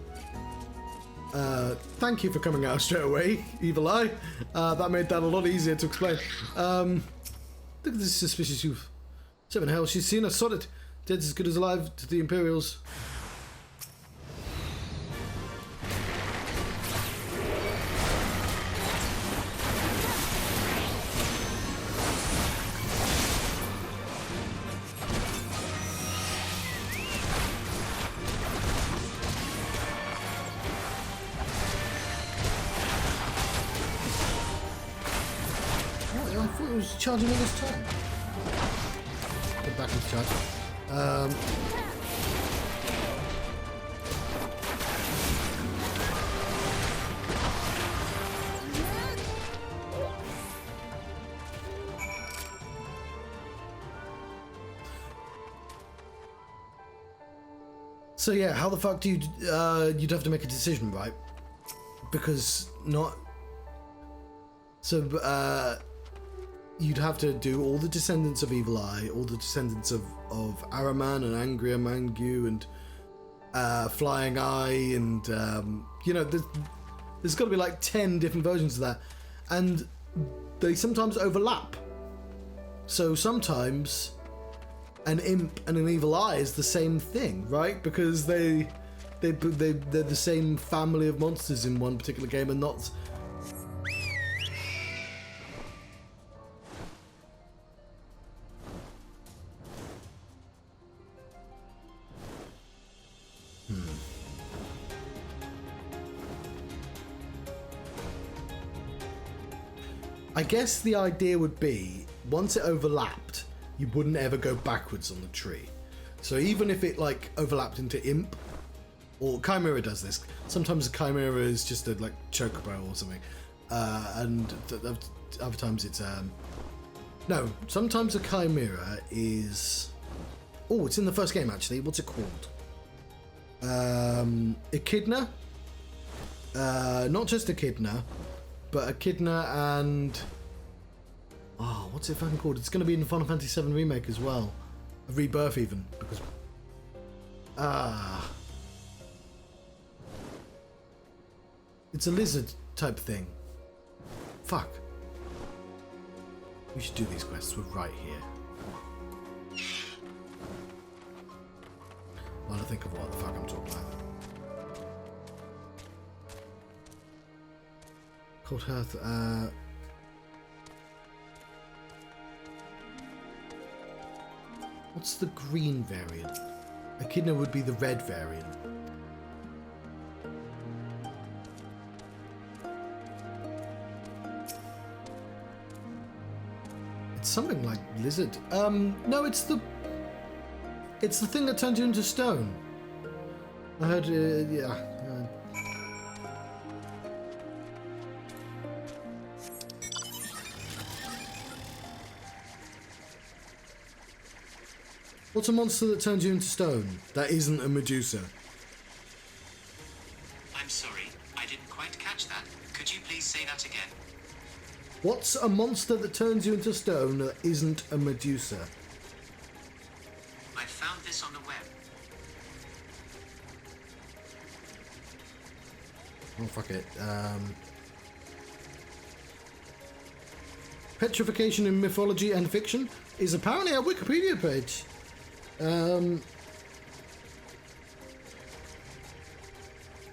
Thank you for coming out straight away, Evil Eye. That made that a lot easier to explain. Look at this suspicious youth. Seven hell, she's seen us solid. Dead's as good as alive to the Imperials. Charging all this time. Get back into charge. So yeah, how the fuck do you? You'd have to make a decision, right? Because not. So you'd have to do all the descendants of Evil Eye, all the descendants of Araman and Angria Mangu and Flying Eye, and there's got to be like 10 different versions of that, and they sometimes overlap. So sometimes an imp and an evil eye is the same thing, right? Because they're the same family of monsters in one particular game and not... I guess the idea would be, once it overlapped, you wouldn't ever go backwards on the tree. So even if it like overlapped into imp, or chimera does this. Sometimes a chimera is just a like chocobo or something, and other times it's no. Sometimes a chimera is. Oh, it's in the first game actually. What's it called? Echidna. Not just Echidna, but Echidna and. Oh, what's it fucking called? It's going to be in the Final Fantasy VII Remake as well. A Rebirth even. Because... It's a lizard type thing. Fuck. We should do these quests. We're right here. While I think of what the fuck I'm talking about. Cold Hearth, what's the green variant? Echidna would be the red variant. It's something like lizard. No, it's the thing that turns you into stone. I heard, yeah. What's a monster that turns you into stone that isn't a Medusa? I'm sorry, I didn't quite catch that. Could you please say that again? What's a monster that turns you into stone that isn't a Medusa? I found this on the web. Oh, fuck it. Petrification in mythology and fiction is apparently a Wikipedia page. In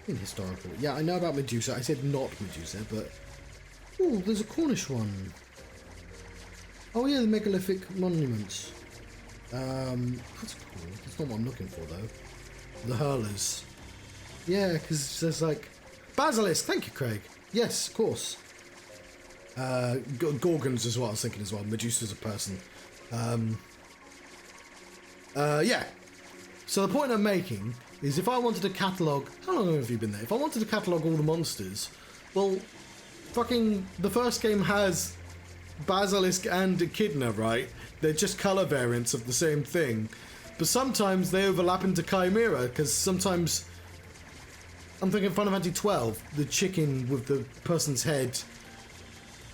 historical. Yeah, I know about Medusa. I said not Medusa, but... Oh, there's a Cornish one. Oh yeah, the megalithic monuments. That's cool. That's not what I'm looking for, though. The hurlers. Yeah, because there's like... Basilisk! Thank you, Craig. Yes, of course. Gorgons is what I was thinking as well. Medusa's a person. Yeah. So the point I'm making is if I wanted to catalogue... How long have you been there? If I wanted to catalogue all the monsters, well, fucking... The first game has Basilisk and Echidna, right? They're just colour variants of the same thing. But sometimes they overlap into Chimera, because sometimes... I'm thinking Final Fantasy 12, the chicken with the person's head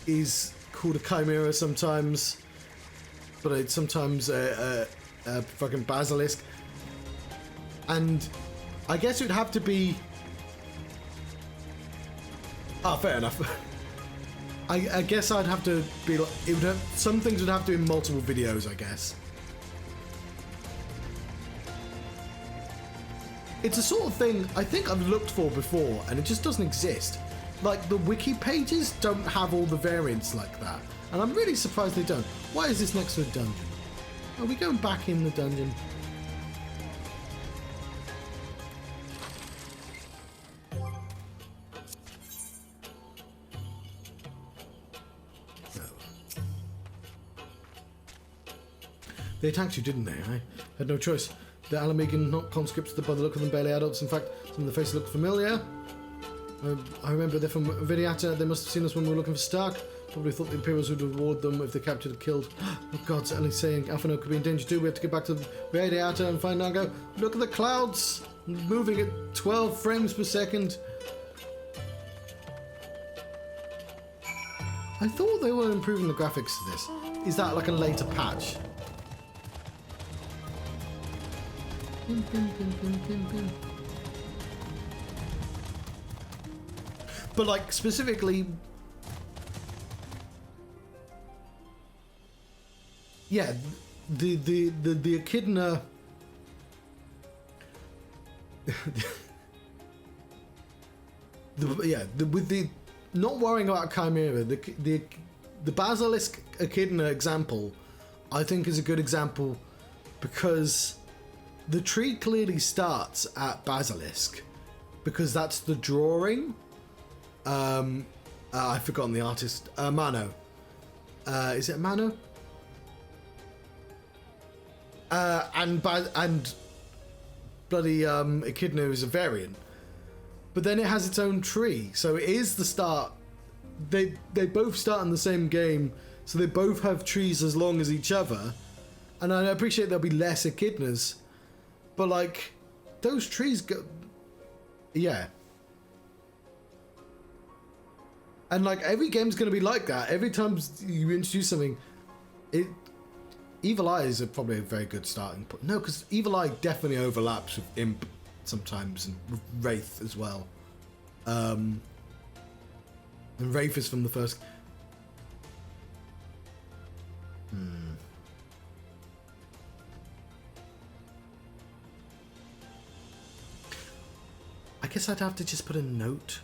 is called a Chimera sometimes, but it's sometimes a fucking Basilisk. And I guess it would have to be... Ah, fair enough. I guess I'd have to be like... It would have, some things would have to be in multiple videos, I guess. It's a sort of thing I think I've looked for before, and it just doesn't exist. Like, the wiki pages don't have all the variants like that. And I'm really surprised they don't. Why is this next to a dungeon? Are we going back in the dungeon? No. They attacked you, didn't they? I had no choice. The Alamegan, not conscripts, by the look of them, barely adults. In fact, some of the faces look familiar. I remember they're from Vidiata. They must have seen us when we were looking for Stark. Probably thought the Imperials would reward them if they captured or killed. Oh God, Ellie's saying Alphino could be in danger too. We have to get back to Vidiata and find Nago. Look at the clouds moving at 12 frames per second. I thought they were improving the graphics to this. Is that like a later patch? But like specifically, yeah, the echidna. With the not worrying about chimera, the basilisk echidna example, I think is a good example because the tree clearly starts at basilisk because that's the drawing. I've forgotten the artist. Mano. Is it Mano? And bloody echidna is a variant. But then it has its own tree, so it is the start. They both start in the same game, so they both have trees as long as each other. And I appreciate there'll be less echidnas, but like those trees go, yeah. And like every game's gonna be like that. Every time you introduce something, Evil Eye is probably a very good starting point. No, because Evil Eye definitely overlaps with Imp sometimes, and with Wraith as well. And Wraith is from the first. I guess I'd have to just put a note.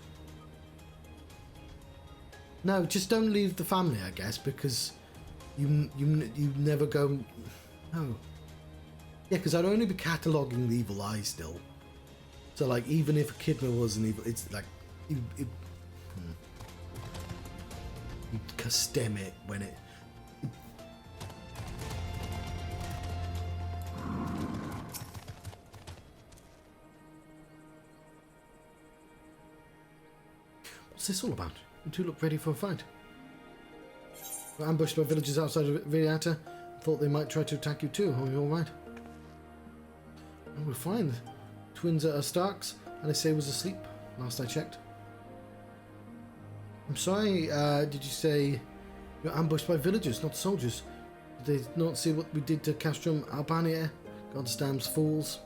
No, just don't leave the family, I guess, because you never go. No. Yeah, because I'd only be cataloguing the Evil Eye still. So, like, even if Echidna was an evil, it's like you stem it when it. What's this all about? You two look ready for a fight. We're ambushed by villagers outside of Viriata. Thought they might try to attack you too. Are you alright? Oh, we're fine. Twins are Starks, and they say was asleep, last I checked. I'm sorry, did you say you're ambushed by villagers, not soldiers? Did they not see what we did to Castrum Albania? Goddamn fools.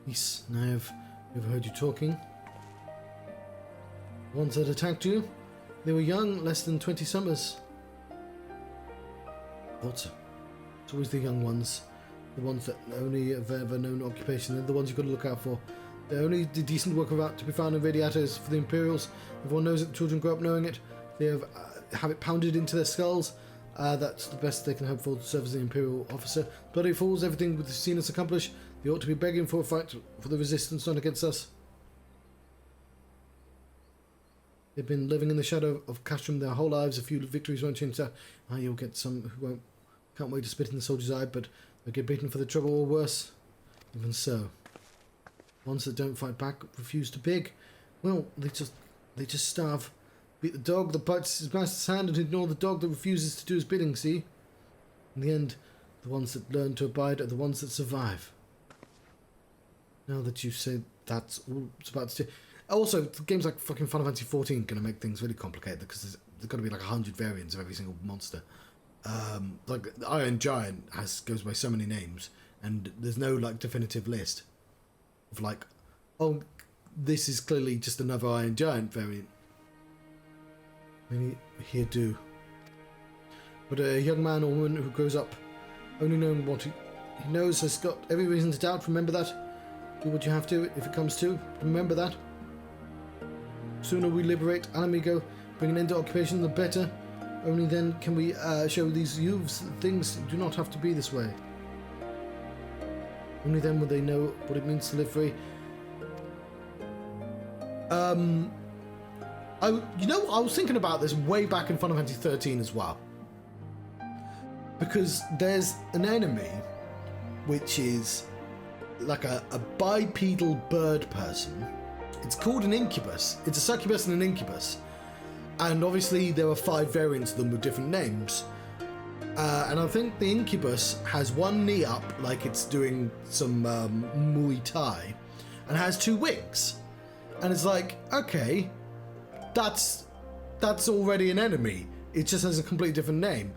Yes, now I've overheard you talking. The ones that attacked you, they were young, less than 20 summers. What? It's always the young ones. The ones that only have ever known occupation. They're the ones you've got to look out for. The only decent work about to be found in Viriata is for the Imperials. Everyone knows it, the children grow up knowing it. They have it pounded into their skulls. That's the best they can hope for to serve as the Imperial officer. Bloody fools, everything we've seen us accomplish. They ought to be begging for a fight for the resistance, not against us. They've been living in the shadow of Castrum their whole lives. A few victories won't change that. You'll get some who can't wait to spit in the soldier's eye, but they'll get beaten for the trouble or worse. Even so. Ones that don't fight back refuse to beg. Well, they just starve. Beat the dog that bites his master's hand and ignore the dog that refuses to do his bidding, see? In the end, the ones that learn to abide are the ones that survive. Now that you've said that's all it's about to do. Also, games like fucking Final Fantasy 14 going to make things really complicated because there's going to be like 100 variants of every single monster. Like the Iron Giant goes by so many names, and there's no like definitive list of like, oh, this is clearly just another Iron Giant variant. Many here do. But a young man or woman who grows up only knowing what he knows has got every reason to doubt. Remember that. Do what you have to if it comes to. Remember that. Sooner we liberate Alamigo, bring an end to occupation, the better. Only then can we show these youths that things do not have to be this way. Only then will they know what it means to live free. I was thinking about this way back in Final Fantasy 13 as well. Because there's an enemy which is like a bipedal bird person. It's called an incubus. It's a succubus and an incubus. And obviously there are 5 variants of them with different names. And I think the incubus has one knee up, like it's doing some Muay Thai, and has 2 wings. And it's like, okay, that's already an enemy. It just has a completely different name.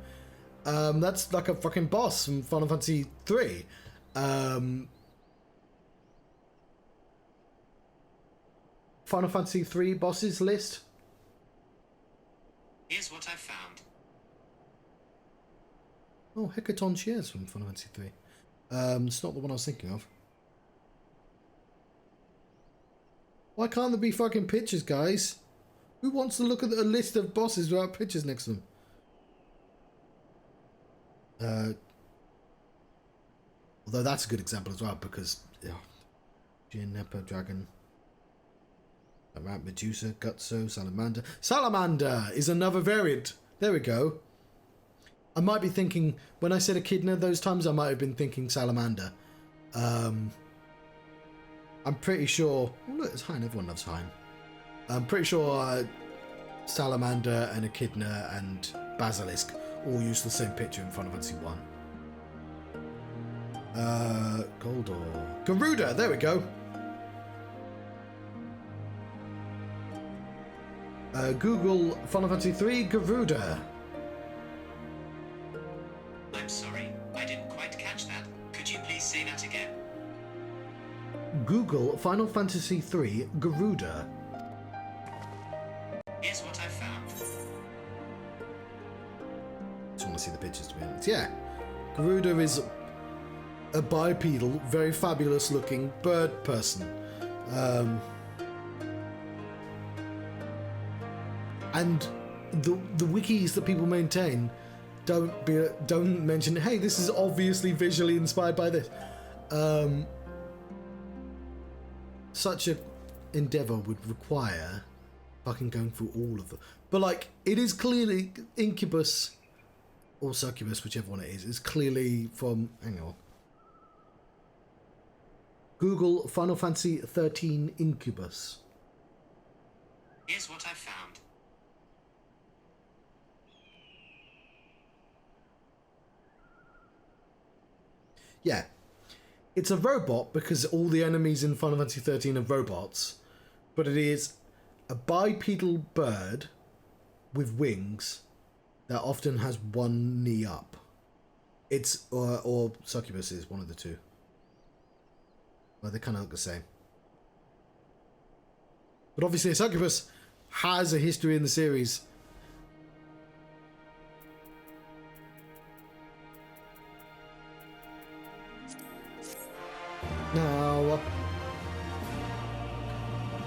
That's like a fucking boss from Final Fantasy 3. Final Fantasy 3 bosses list. Here's what I found. Oh, Hecaton shares from Final Fantasy 3. It's not the one I was thinking of. Why can't there be fucking pictures, guys? Who wants to look at a list of bosses without pictures next to them? Although that's a good example as well, because Nepa, Dragon, Rat, Medusa, Gutso, Salamander. Salamander is another variant. There we go. I might be thinking, when I said Echidna those times, I might have been thinking Salamander. I'm pretty sure... Oh, look, it's Hein. Everyone loves Hein. I'm pretty sure Salamander and Echidna and Basilisk all use the same picture in Final Fantasy 1. Goldor. Garuda, there we go. Google Final Fantasy 3 Garuda. I'm sorry, I didn't quite catch that. Could you please say that again? Google Final Fantasy 3 Garuda. Here's what I found. Just want to see the pictures, to be honest. Yeah, Garuda is a bipedal, very fabulous looking bird person. And the wikis that people maintain don't mention, hey, this is obviously visually inspired by this. Such an endeavor would require fucking going through all of them. But like, it is clearly Incubus or Succubus, whichever one it is clearly from, hang on. Google Final Fantasy 13 Incubus. Here's what I found. Yeah, it's a robot because all the enemies in Final Fantasy 13 are robots, but it is a bipedal bird with wings that often has one knee up. It's or Succubus is one of the two. Well, they kind of look the same. But obviously, Succubus has a history in the series.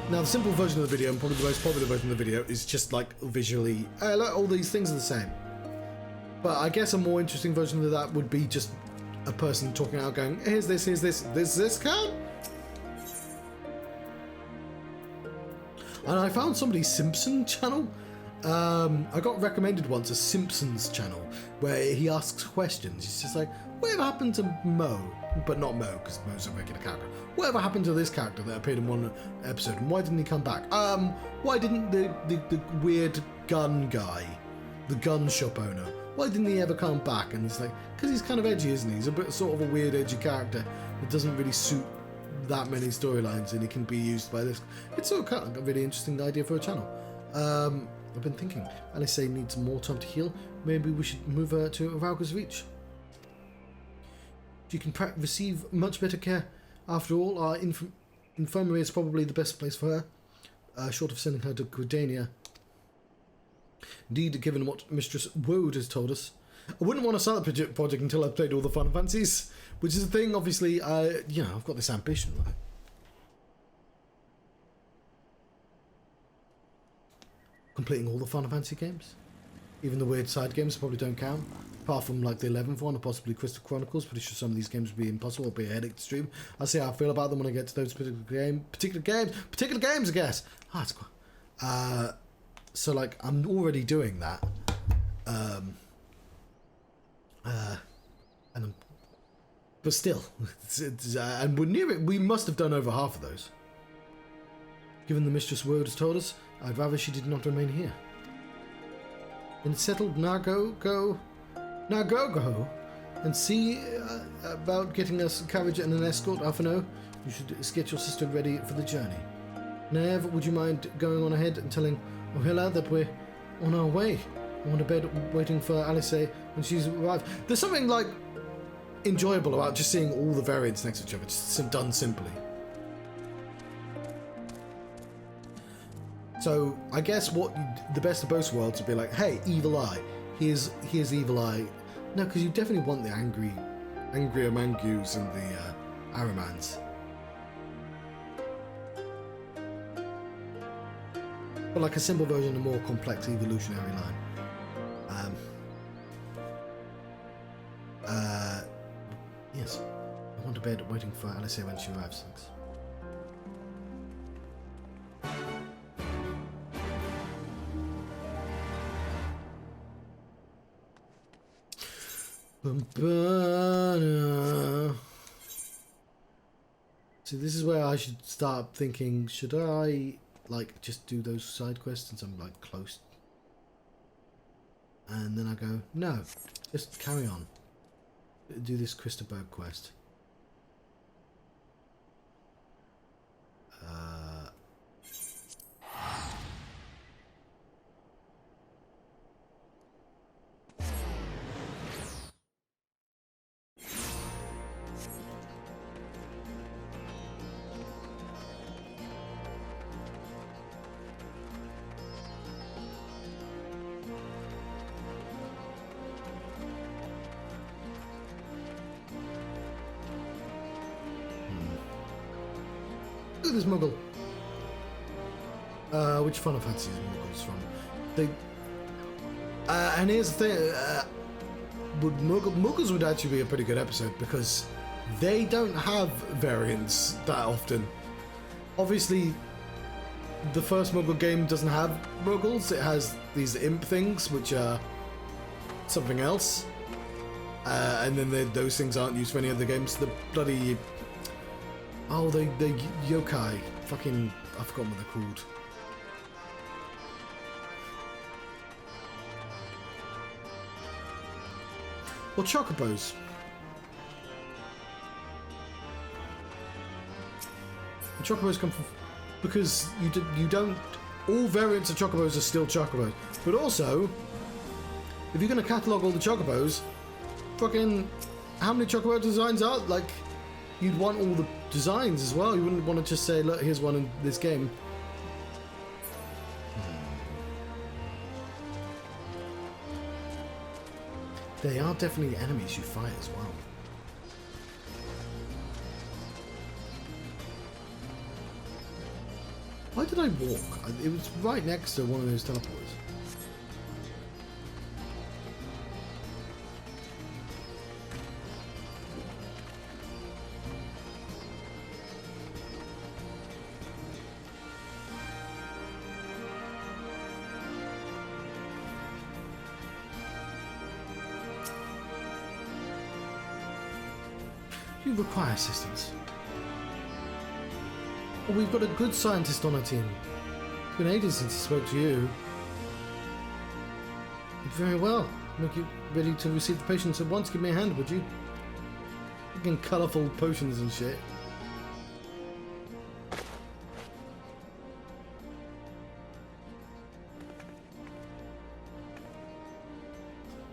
Now, the simple version of the video, and probably the most popular version of the video, is just like visually, look, all these things are the same. But I guess a more interesting version of that would be just a person talking out going, here's this, does this count? And I found somebody's Simpson channel. I got recommended once a Simpsons channel where he asks questions. He's just like, whatever happened to Mo? But not Mo, because Mo's a regular character. Whatever happened to this character that appeared in one episode, and why didn't he come back? Why didn't the weird gun guy, the gun shop owner, why didn't he ever come back? And he's like, because he's kind of edgy, isn't he? He's a bit sort of a weird, edgy character that doesn't really suit that many storylines, and he can be used by this. It's sort of kind of a really interesting idea for a channel. I've been thinking, Alice needs more time to heal. Maybe we should move her to Valka's Reach. She can receive much better care. After all, our infirmary is probably the best place for her, short of sending her to Gridania. Indeed, given what Mistress Woad has told us, I wouldn't want to start the project until I've played all the Final Fantasies, which is the thing, obviously, I've got this ambition, right? Completing all the Final Fantasy games. Even the weird side games probably don't count. Apart from like the 11th one or possibly Crystal Chronicles. Pretty sure some of these games would be impossible or be a headache to stream. I'll see how I feel about them when I get to those particular games, I guess. It's quite... so like, I'm already doing that. But still, and we're near it. We must have done over half of those. Given the Mistress Word has told us, I'd rather she did not remain here. And settled, now go, and see about getting us a carriage and an escort. Alphino, you should get your sister ready for the journey. Nev, would you mind going on ahead and telling Ohila that we're on our way? I want to bed waiting for Alice when she's arrived. There's something like enjoyable about just seeing all the variants next to each other, just done simply. So I guess the best of both worlds would be like, hey, Evil Eye, here's Evil Eye. No, because you definitely want the angry Amangus and the Aramans. But like a simple version of a more complex evolutionary line. Yes. I want to bed waiting for Alice when she arrives. Thanks. See, this is where I should start thinking, should I like just do those side quests since I'm like close? And then I go, no, just carry on. Do this Christopherberg quest. Look at this Muggle. Which Final Fantasy is Muggles from? They. And here's the thing. Muggles would actually be a pretty good episode because they don't have variants that often. Obviously, the first Muggle game doesn't have Muggles. It has these imp things, which are something else. And then those things aren't used for any other games. The bloody... Oh, the yokai. Fucking... I've forgotten what they're called. Or chocobos. The chocobos come from... Because you don't... All variants of chocobos are still chocobos. But also, if you're going to catalogue all the chocobos, fucking... How many chocobo designs are... Like, you'd want all the designs as well. You wouldn't want to just say, look, here's one in this game. They are definitely enemies you fight as well. Why did I walk? It was right next to one of those teleporters. You require assistance. Well, we've got a good scientist on our team. It's been ages since he spoke to you. Very well. Make you ready to receive the patients at once. Give me a hand, would you? Fucking colourful potions and shit.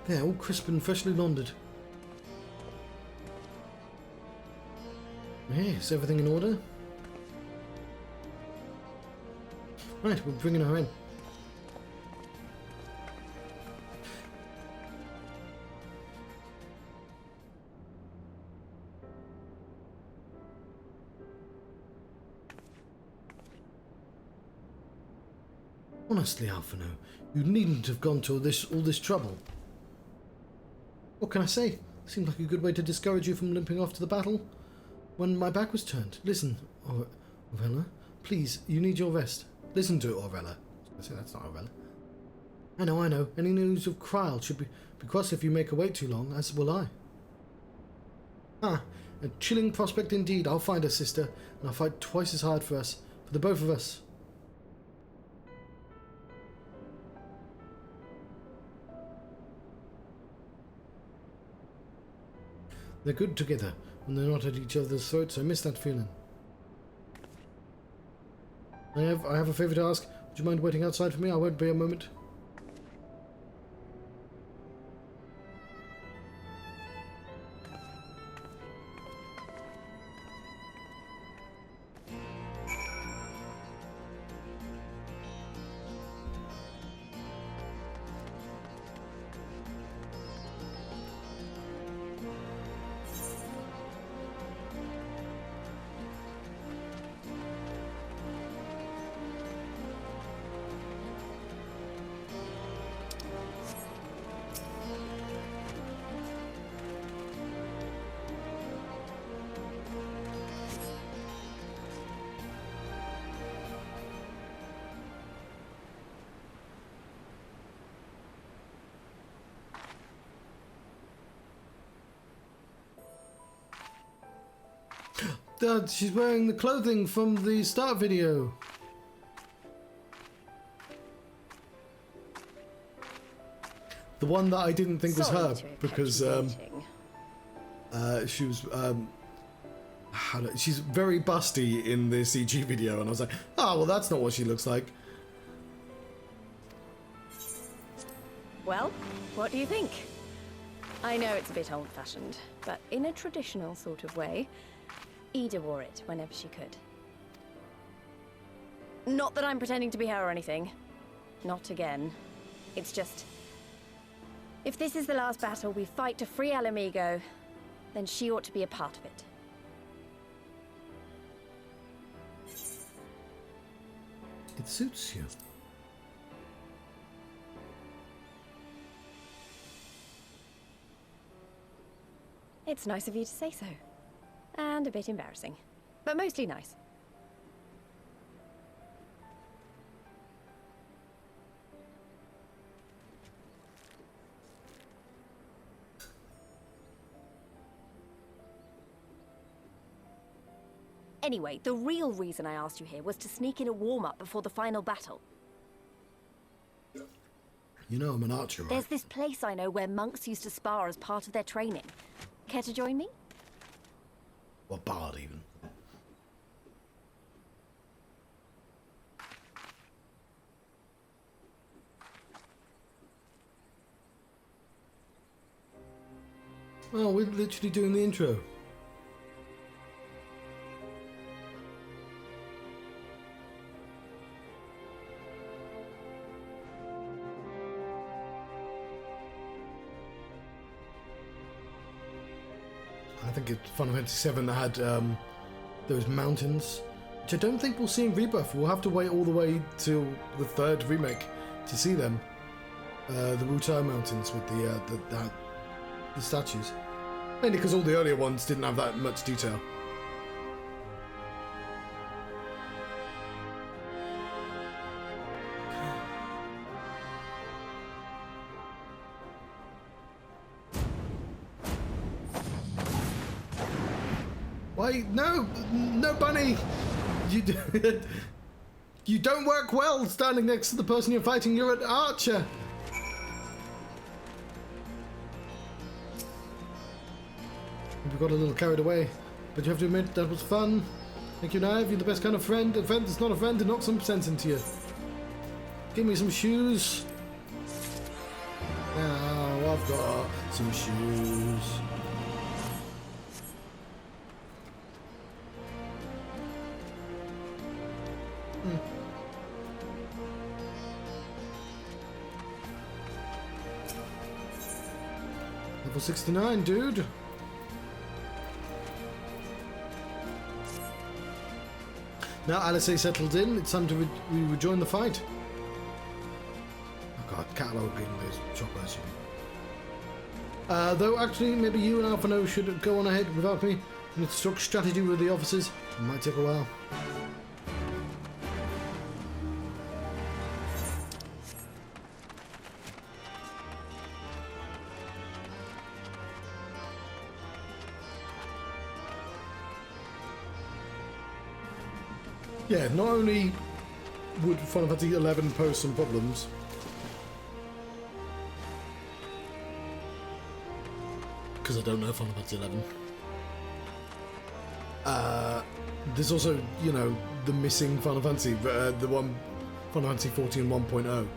They're all crisp and freshly laundered. Hey, is everything in order? Right, we're bringing her in. Honestly, Alphino, you needn't have gone to all this trouble. What can I say? Seemed like a good way to discourage you from limping off to the battle when my back was turned. Listen, Aurella, please, you need your rest. Listen to it, Aurella. I say that's not Aurella. I know. Any news of Kryl should be crossed if you make her wait too long, as will I. Ah, a chilling prospect indeed. I'll find her, sister, and I'll fight twice as hard for us, for the both of us. They're good together when they're not at each other's throats. I miss that feeling. I have a favour to ask. Would you mind waiting outside for me? I won't be a moment. she's wearing the clothing from the start video. The one that I didn't think was her because she was she's very busty in the CG video, and I was like, oh well, that's not what she looks like. Well, what do you think? I know it's a bit old-fashioned, but in a traditional sort of way, Ida wore it whenever she could. Not that I'm pretending to be her or anything. Not again. It's just, if this is the last battle we fight to free Alamigo, then she ought to be a part of it. It suits you. It's nice of you to say so. And a bit embarrassing. But mostly nice. Anyway, the real reason I asked you here was to sneak in a warm-up before the final battle. You know I'm an archer, right? There's this place I know where monks used to spar as part of their training. Care to join me? Or bard, even. Oh, we're literally doing the intro. I think it's Final Fantasy VII that had those mountains, which I don't think we'll see in Rebirth. We'll have to wait all the way till the 3rd remake to see them. The Wutai Mountains with the statues. Mainly because all the earlier ones didn't have that much detail. Wait, no, Bunny! You don't work well standing next to the person you're fighting. You're an archer. We got a little carried away, but you have to admit that was fun. Thank you, Knive. You're the best kind of friend. A friend that's not a friend and knock some sense into you. Give me some shoes. Now I've got some shoes. Level 69, dude. Now Alice settled in, it's time to rejoin the fight. Oh god, cataloguing those choppers. Though actually, maybe you and Alphano should go on ahead without me and instruct strategy with the officers. It might take a while. Yeah, not only would Final Fantasy XI pose some problems, because I don't know Final Fantasy XI, there's also, you know, the missing Final Fantasy, the one Final Fantasy 14 1.0.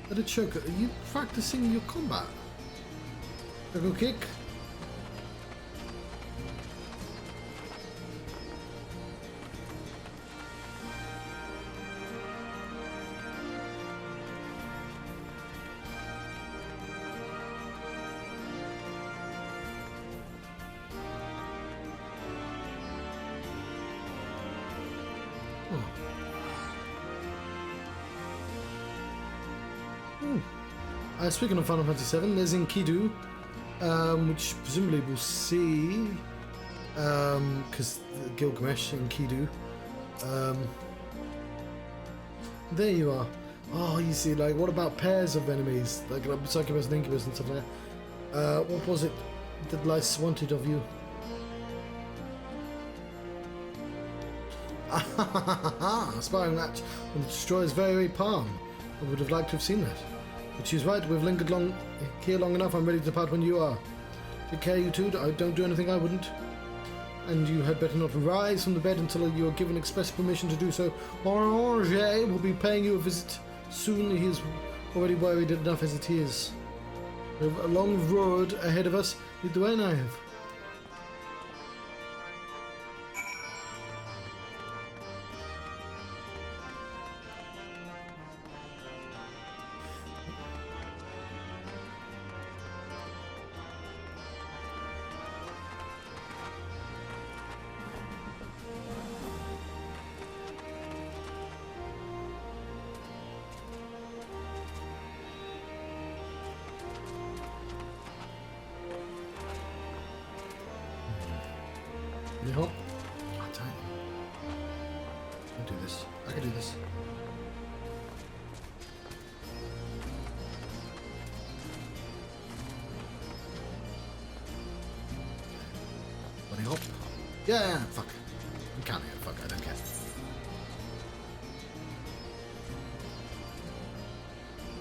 The choker, are you practicing your combat? Choco kick. Speaking of Final Fantasy VII, there's Enkidu, which presumably we'll see, because Gilgamesh and Enkidu. There you are. Oh, you see, like, what about pairs of enemies? Like succubus and incubus and stuff like that. What was it that Lyse wanted of you? A sparring match on the Destroyer's very palm. I would have liked to have seen that. But she's right, we've lingered here long enough. I'm ready to depart when you are. Take care, you two. Don't do anything I wouldn't. And you had better not rise from the bed until you are given express permission to do so. Orange will be paying you a visit soon. He is already worried enough as it is. We have a long road ahead of us. Lead the way, Nynaeve. Yep. I'll tell you. I can do this. I can do this. Bunny hop. Yeah, fuck. I'm counting it. Fuck, I don't care.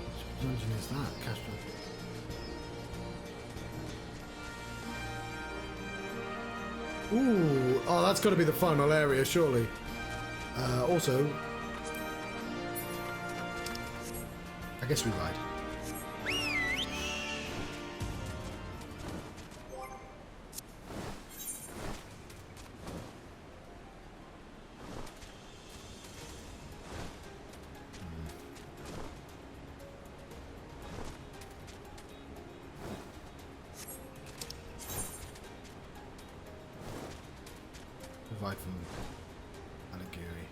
Which dungeon is that? Castro. Ooh, oh, that's got to be the final area, surely. Also, I guess we ride. Provide from Aliguri.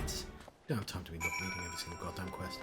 It's you don't have time to be completing every single goddamn quest.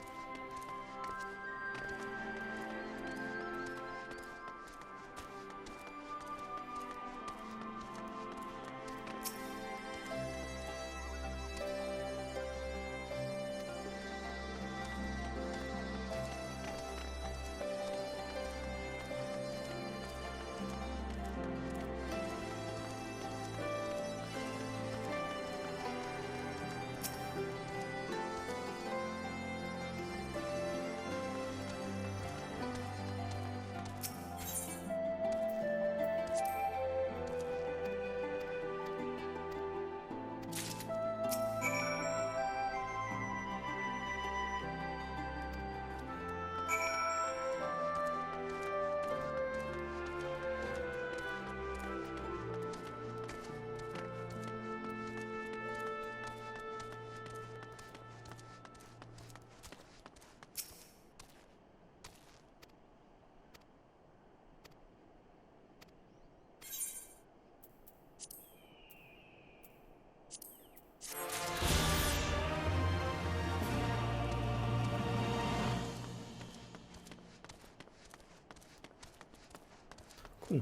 Cool.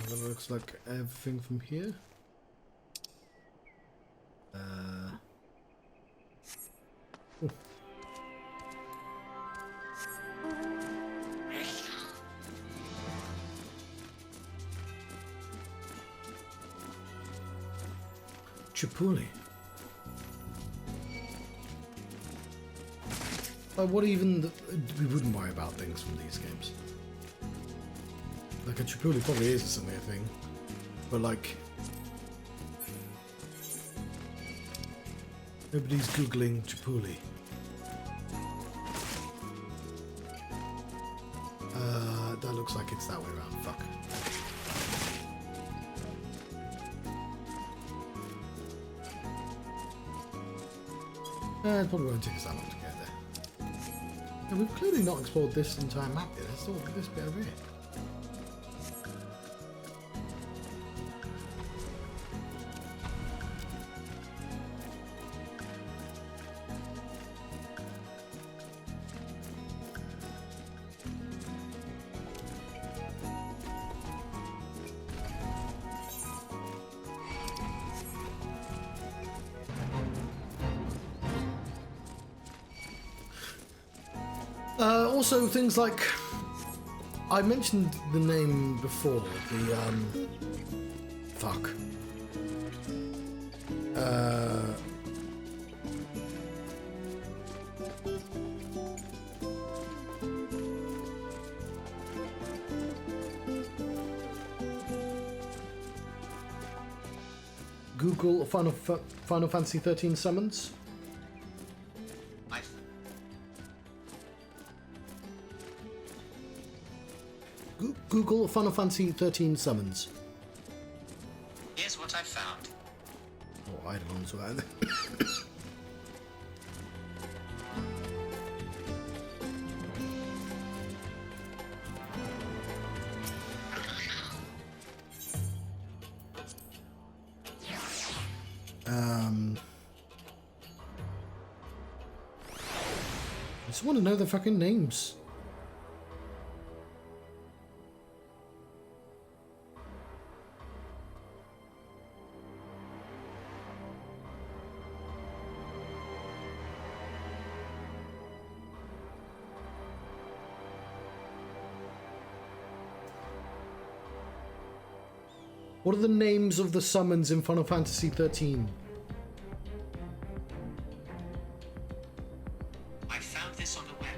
That looks like everything from here. Ooh. Chipuli. Like, what even... we wouldn't worry about things from these games. Like, a Chipuli probably is a similar thing. But, like... nobody's Googling Chipuli. That looks like it's that way around. Fuck. It probably won't take us that long to get there. And we've clearly not explored this entire map yet. There's still this bit over here. Also, things like... I mentioned the name before, the, fuck. Google Final Fantasy 13 summons. Google Final Fantasy 13 summons. Here's what I found. Oh, items were there. I just want to know the fucking names. What are the names of the summons in Final Fantasy 13? I found this on the web.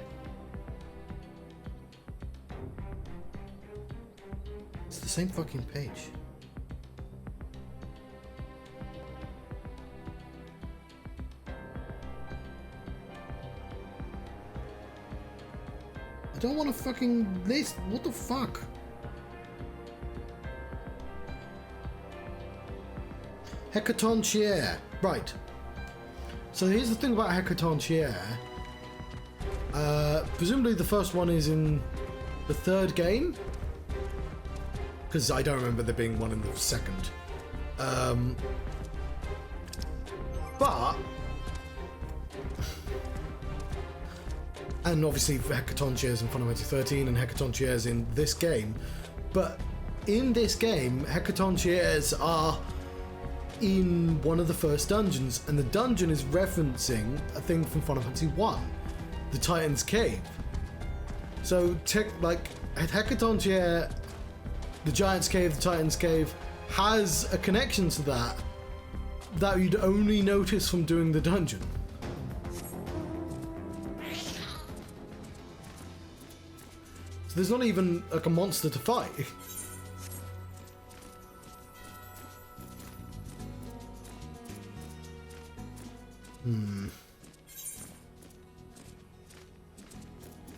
It's the same fucking page. I don't want to fucking list. What the fuck? Miqo'te. Right. So here's the thing about Miqo'te. Presumably the first one is in the third game. Because I don't remember there being one in the second. But... and obviously Miqo'te is in Final Fantasy 13 and Miqo'te is in this game. But in this game, Miqo'te are in one of the first dungeons, and the dungeon is referencing a thing from Final Fantasy 1, the Titan's Cave. So, like, Miqo'te, the Giant's Cave, the Titan's Cave, has a connection to that you'd only notice from doing the dungeon. So there's not even, like, a monster to fight.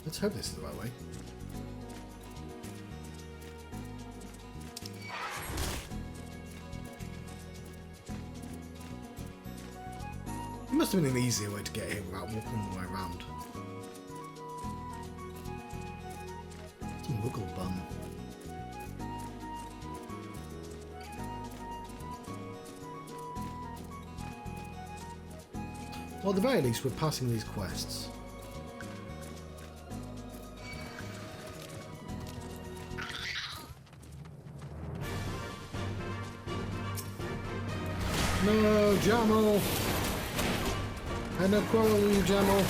Let's hope this is the right way. It must have been an easier way to get here without walking all the way around. It's a muggle bum. Well, at the very least, we're passing these quests. No, Jamal! I had no quarrel with you, Jamal.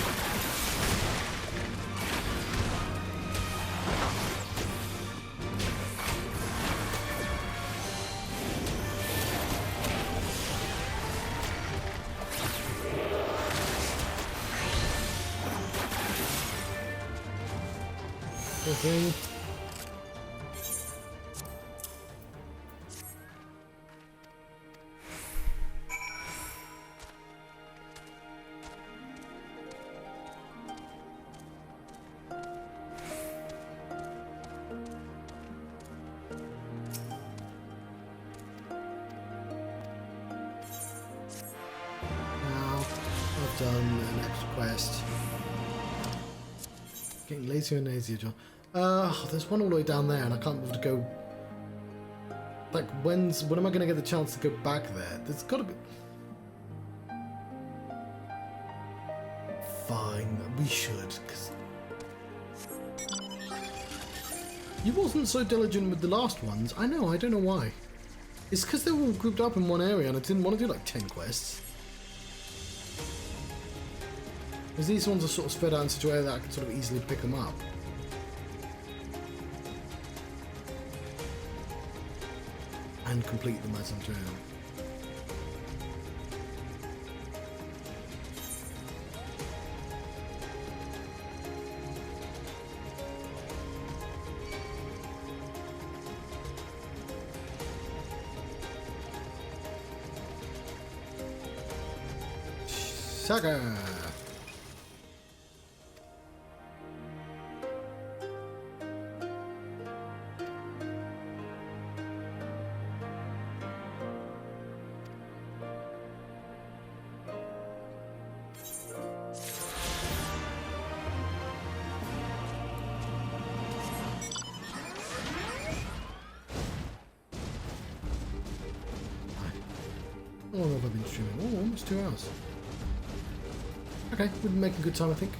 Poor thing. Done the next quest. Getting lazier and lazier, John. There's one all the way down there, and I can't bother to go. Like, when am I going to get the chance to go back there? There's got to be. Fine, we should. Cause you wasn't so diligent with the last ones. I know. I don't know why. It's because they were all grouped up in one area, and I didn't want to do like 10 quests. Because these ones are sort of spread out in such a way that I can sort of easily pick them up. And complete them as I'm doing them. Saga! How long have I been streaming? Oh, almost 2 hours. Okay, we'd make a good time, I think.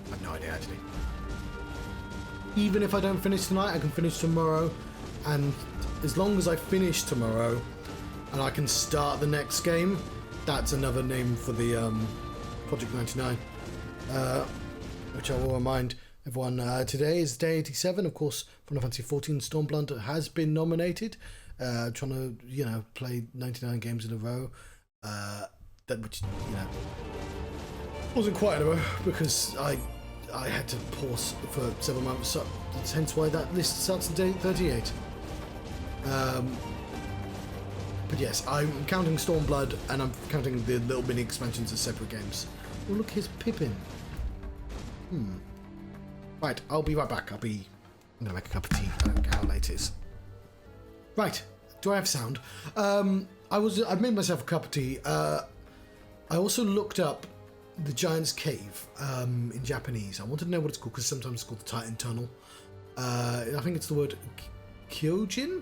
I have no idea, actually. Even if I don't finish tonight, I can finish tomorrow. And as long as I finish tomorrow, and I can start the next game, that's another name for the Project 99. Which I will remind everyone, today is day 87. Of course, Final Fantasy XIV Stormblood has been nominated. Trying to, you know, play 99 games in a row. Which, you know, wasn't quite in a row because I had to pause for several months. So that's hence why that list starts at day 38. But yes, I'm counting Stormblood and I'm counting the little mini expansions as separate games. Oh, look, here's Pippin. Right, I'll be right back. I'm gonna make a cup of tea. I don't care how late it is. Right, do I have sound? I made myself a cup of tea. I also looked up the Giant's Cave in Japanese. I wanted to know what it's called because sometimes it's called the Titan Tunnel. I think it's the word Kyojin.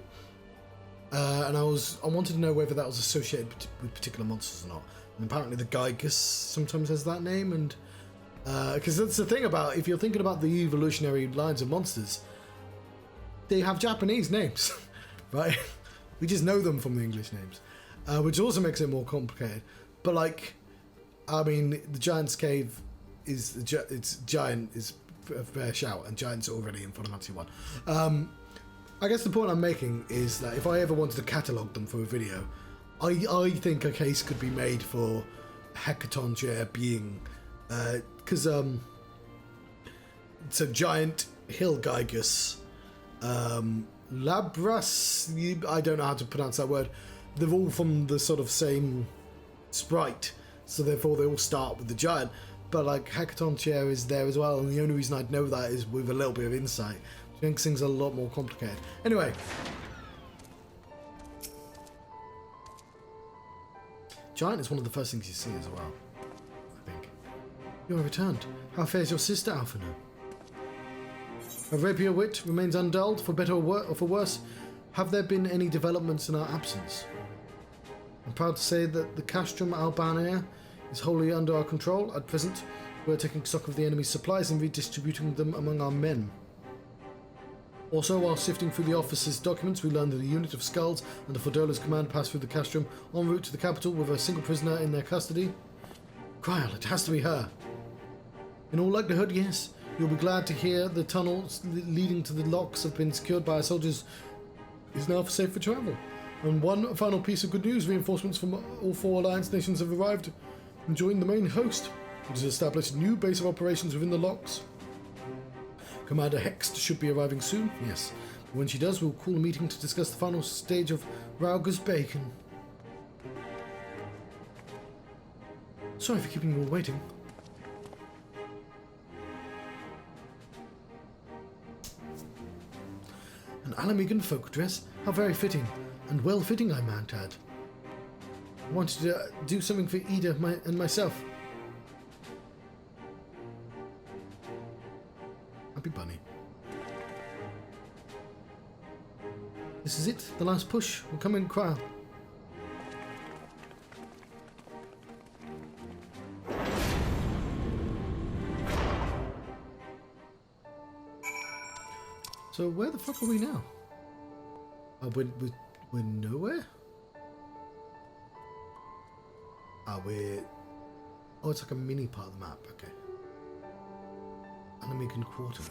And I wanted to know whether that was associated with particular monsters or not. And apparently the Gygus sometimes has that name, and because that's the thing about, if you're thinking about the evolutionary lines of monsters, they have Japanese names, right? We just know them from the English names, which also makes it more complicated. But like, I mean, the Giant's Cave is it's giant is a fair shout, and giant's already in Final Fantasy 1. I guess the point I'm making is that if I ever wanted to catalogue them for a video, I think a case could be made for Hecaton Chair being, because it's a giant hill Gygus, Labras, I don't know how to pronounce that word. They're all from the sort of same sprite, so therefore they all start with the giant. But like Hecaton Chair is there as well, and the only reason I'd know that is with a little bit of insight. Which makes things a lot more complicated. Anyway. Giant is one of the first things you see as well, I think. You have returned. How fares your sister, Alphina? Her rapier wit remains undulled, for better or for worse. Have there been any developments in our absence? I'm proud to say that the Castrum Albania is wholly under our control. At present, we are taking stock of the enemy's supplies and redistributing them among our men. Also, while sifting through the officer's documents, we learned that a unit of skulls under Fodola's command passed through the Castrum en route to the capital with a single prisoner in their custody. Kryal, it has to be her. In all likelihood, yes. You'll be glad to hear the tunnels leading to the locks have been secured by our soldiers is now safe for travel. And one final piece of good news, reinforcements from all 4 Alliance nations have arrived and joined the main host, which has established a new base of operations within the locks. Commander Hext should be arriving soon, yes. When she does, we'll call a meeting to discuss the final stage of Rauger's Bacon. Sorry for keeping you all waiting. An Alamegan folk dress? How very fitting. And well-fitting, I might add. I wanted to do something for Ida and myself. Happy bunny. This is it, the last push. We'll come in crowd. So where the fuck are we now? We're nowhere? We're... Oh, it's like a mini part of the map, okay. Alamegan Quarter.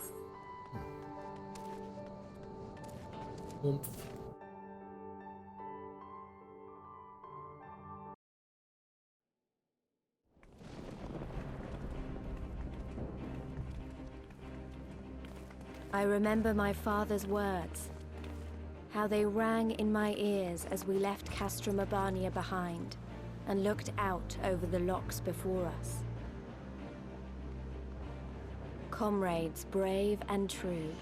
Warmth. I remember my father's words, how they rang in my ears as we left Castrum Urbania behind and looked out over the locks before us. Comrades brave and true,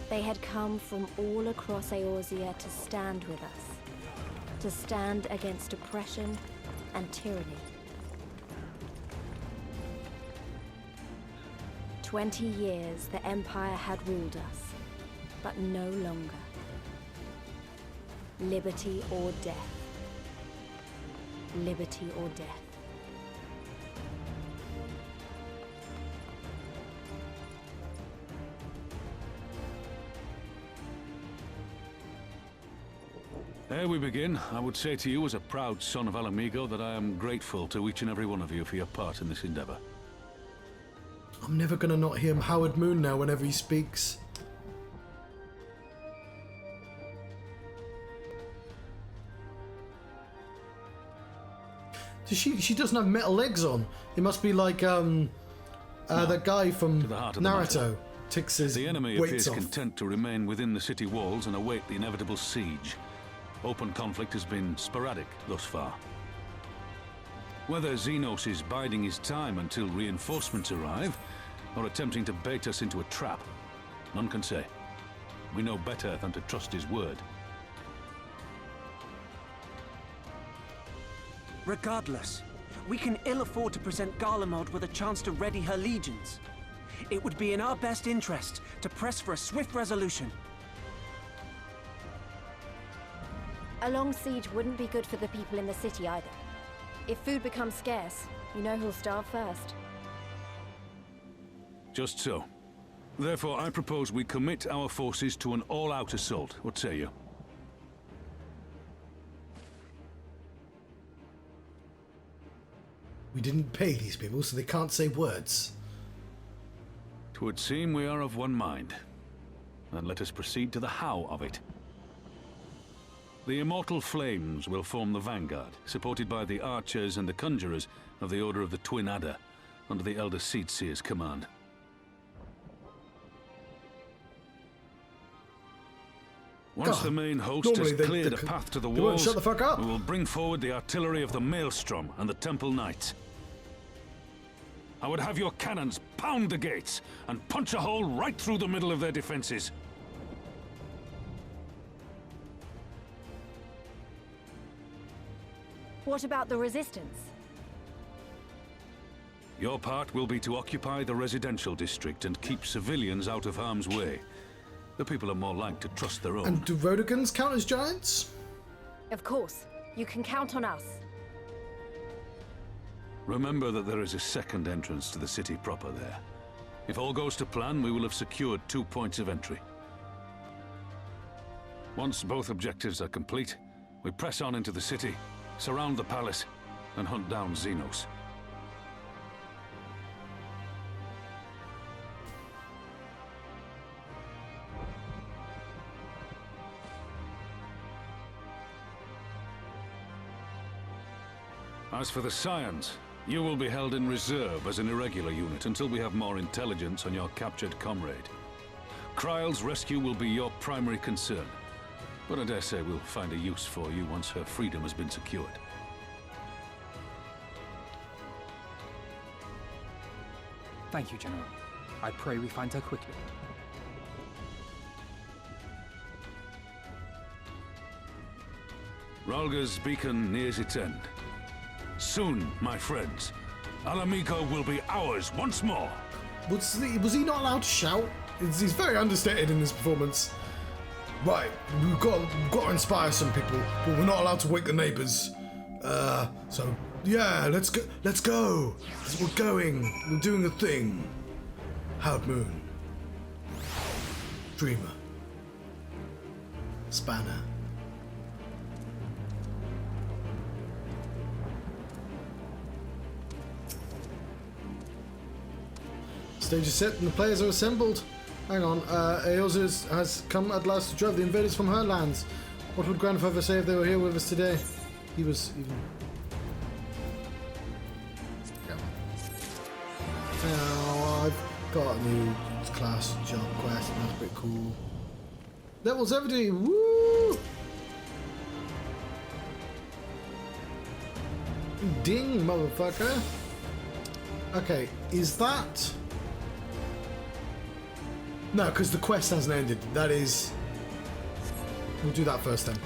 they had come from all across Eorzea to stand with us, to stand against oppression and tyranny. 20 years the Empire had ruled us, but no longer. Liberty or death. Liberty or death. Ere we begin, I would say to you as a proud son of Alamigo that I am grateful to each and every one of you for your part in this endeavor. I'm never gonna not hear Howard Moon now whenever he speaks. She doesn't have metal legs on. It must be like that guy from Naruto takes his The enemy weights appears off. content to remain within the city walls and await the inevitable siege. Open conflict has been sporadic thus far. Whether Xenos is biding his time until reinforcements arrive, or attempting to bait us into a trap, none can say. We know better than to trust his word. Regardless, we can ill afford to present Garlemald with a chance to ready her legions. It would be in our best interest to press for a swift resolution. A long siege wouldn't be good for the people in the city either. If food becomes scarce, you know who'll starve first. Just so. Therefore, I propose we commit our forces to an all-out assault. What say you? We didn't pay these people, so they can't say words. 'Twould seem we are of one mind. Then let us proceed to the how of it. The immortal flames will form the vanguard, supported by the archers and the conjurers of the Order of the Twin Adder, under the Elder Seedseer's command. Once the main host has cleared a path to the walls, shut the fuck up. we will bring forward the artillery of the Maelstrom and the Temple Knights. I would have your cannons pound the gates and punch a hole right through the middle of their defenses. What about the resistance? Your part will be to occupy the residential district and keep civilians out of harm's way. The people are more like to trust their own. And do Rodogans count as giants? Of course. You can count on us. Remember that there is a second entrance to the city proper there. If all goes to plan, we will have secured 2 points of entry. Once both objectives are complete, we press on into the city, surround the palace, and hunt down Xenos. As for the Scions, You will be held in reserve as an irregular unit until we have more intelligence on your captured comrade. Kryle's rescue will be your primary concern, but I dare say we'll find a use for you once her freedom has been secured. Thank you, General. I pray we find her quickly. Rhalga's beacon nears its end. Soon, my friends, Alamico will be ours once more. Was he not allowed to shout? He's very understated in this performance. Right, we've got to inspire some people, but we're not allowed to wake the neighbors. So yeah, let's go. Let's go. We're going. We're doing a thing. Howd Moon. Dreamer. Spanner. Stage is set and the players are assembled. Hang on, Eosa has come at last to drive the invaders from her lands. What would Grandfather say if they were here with us today? He was even... Yeah. Now, I've got a new class job quest, and that's pretty cool. Level 70, woo! Ding, motherfucker. Okay, is that... No, because the quest hasn't ended. That is... We'll do that first then.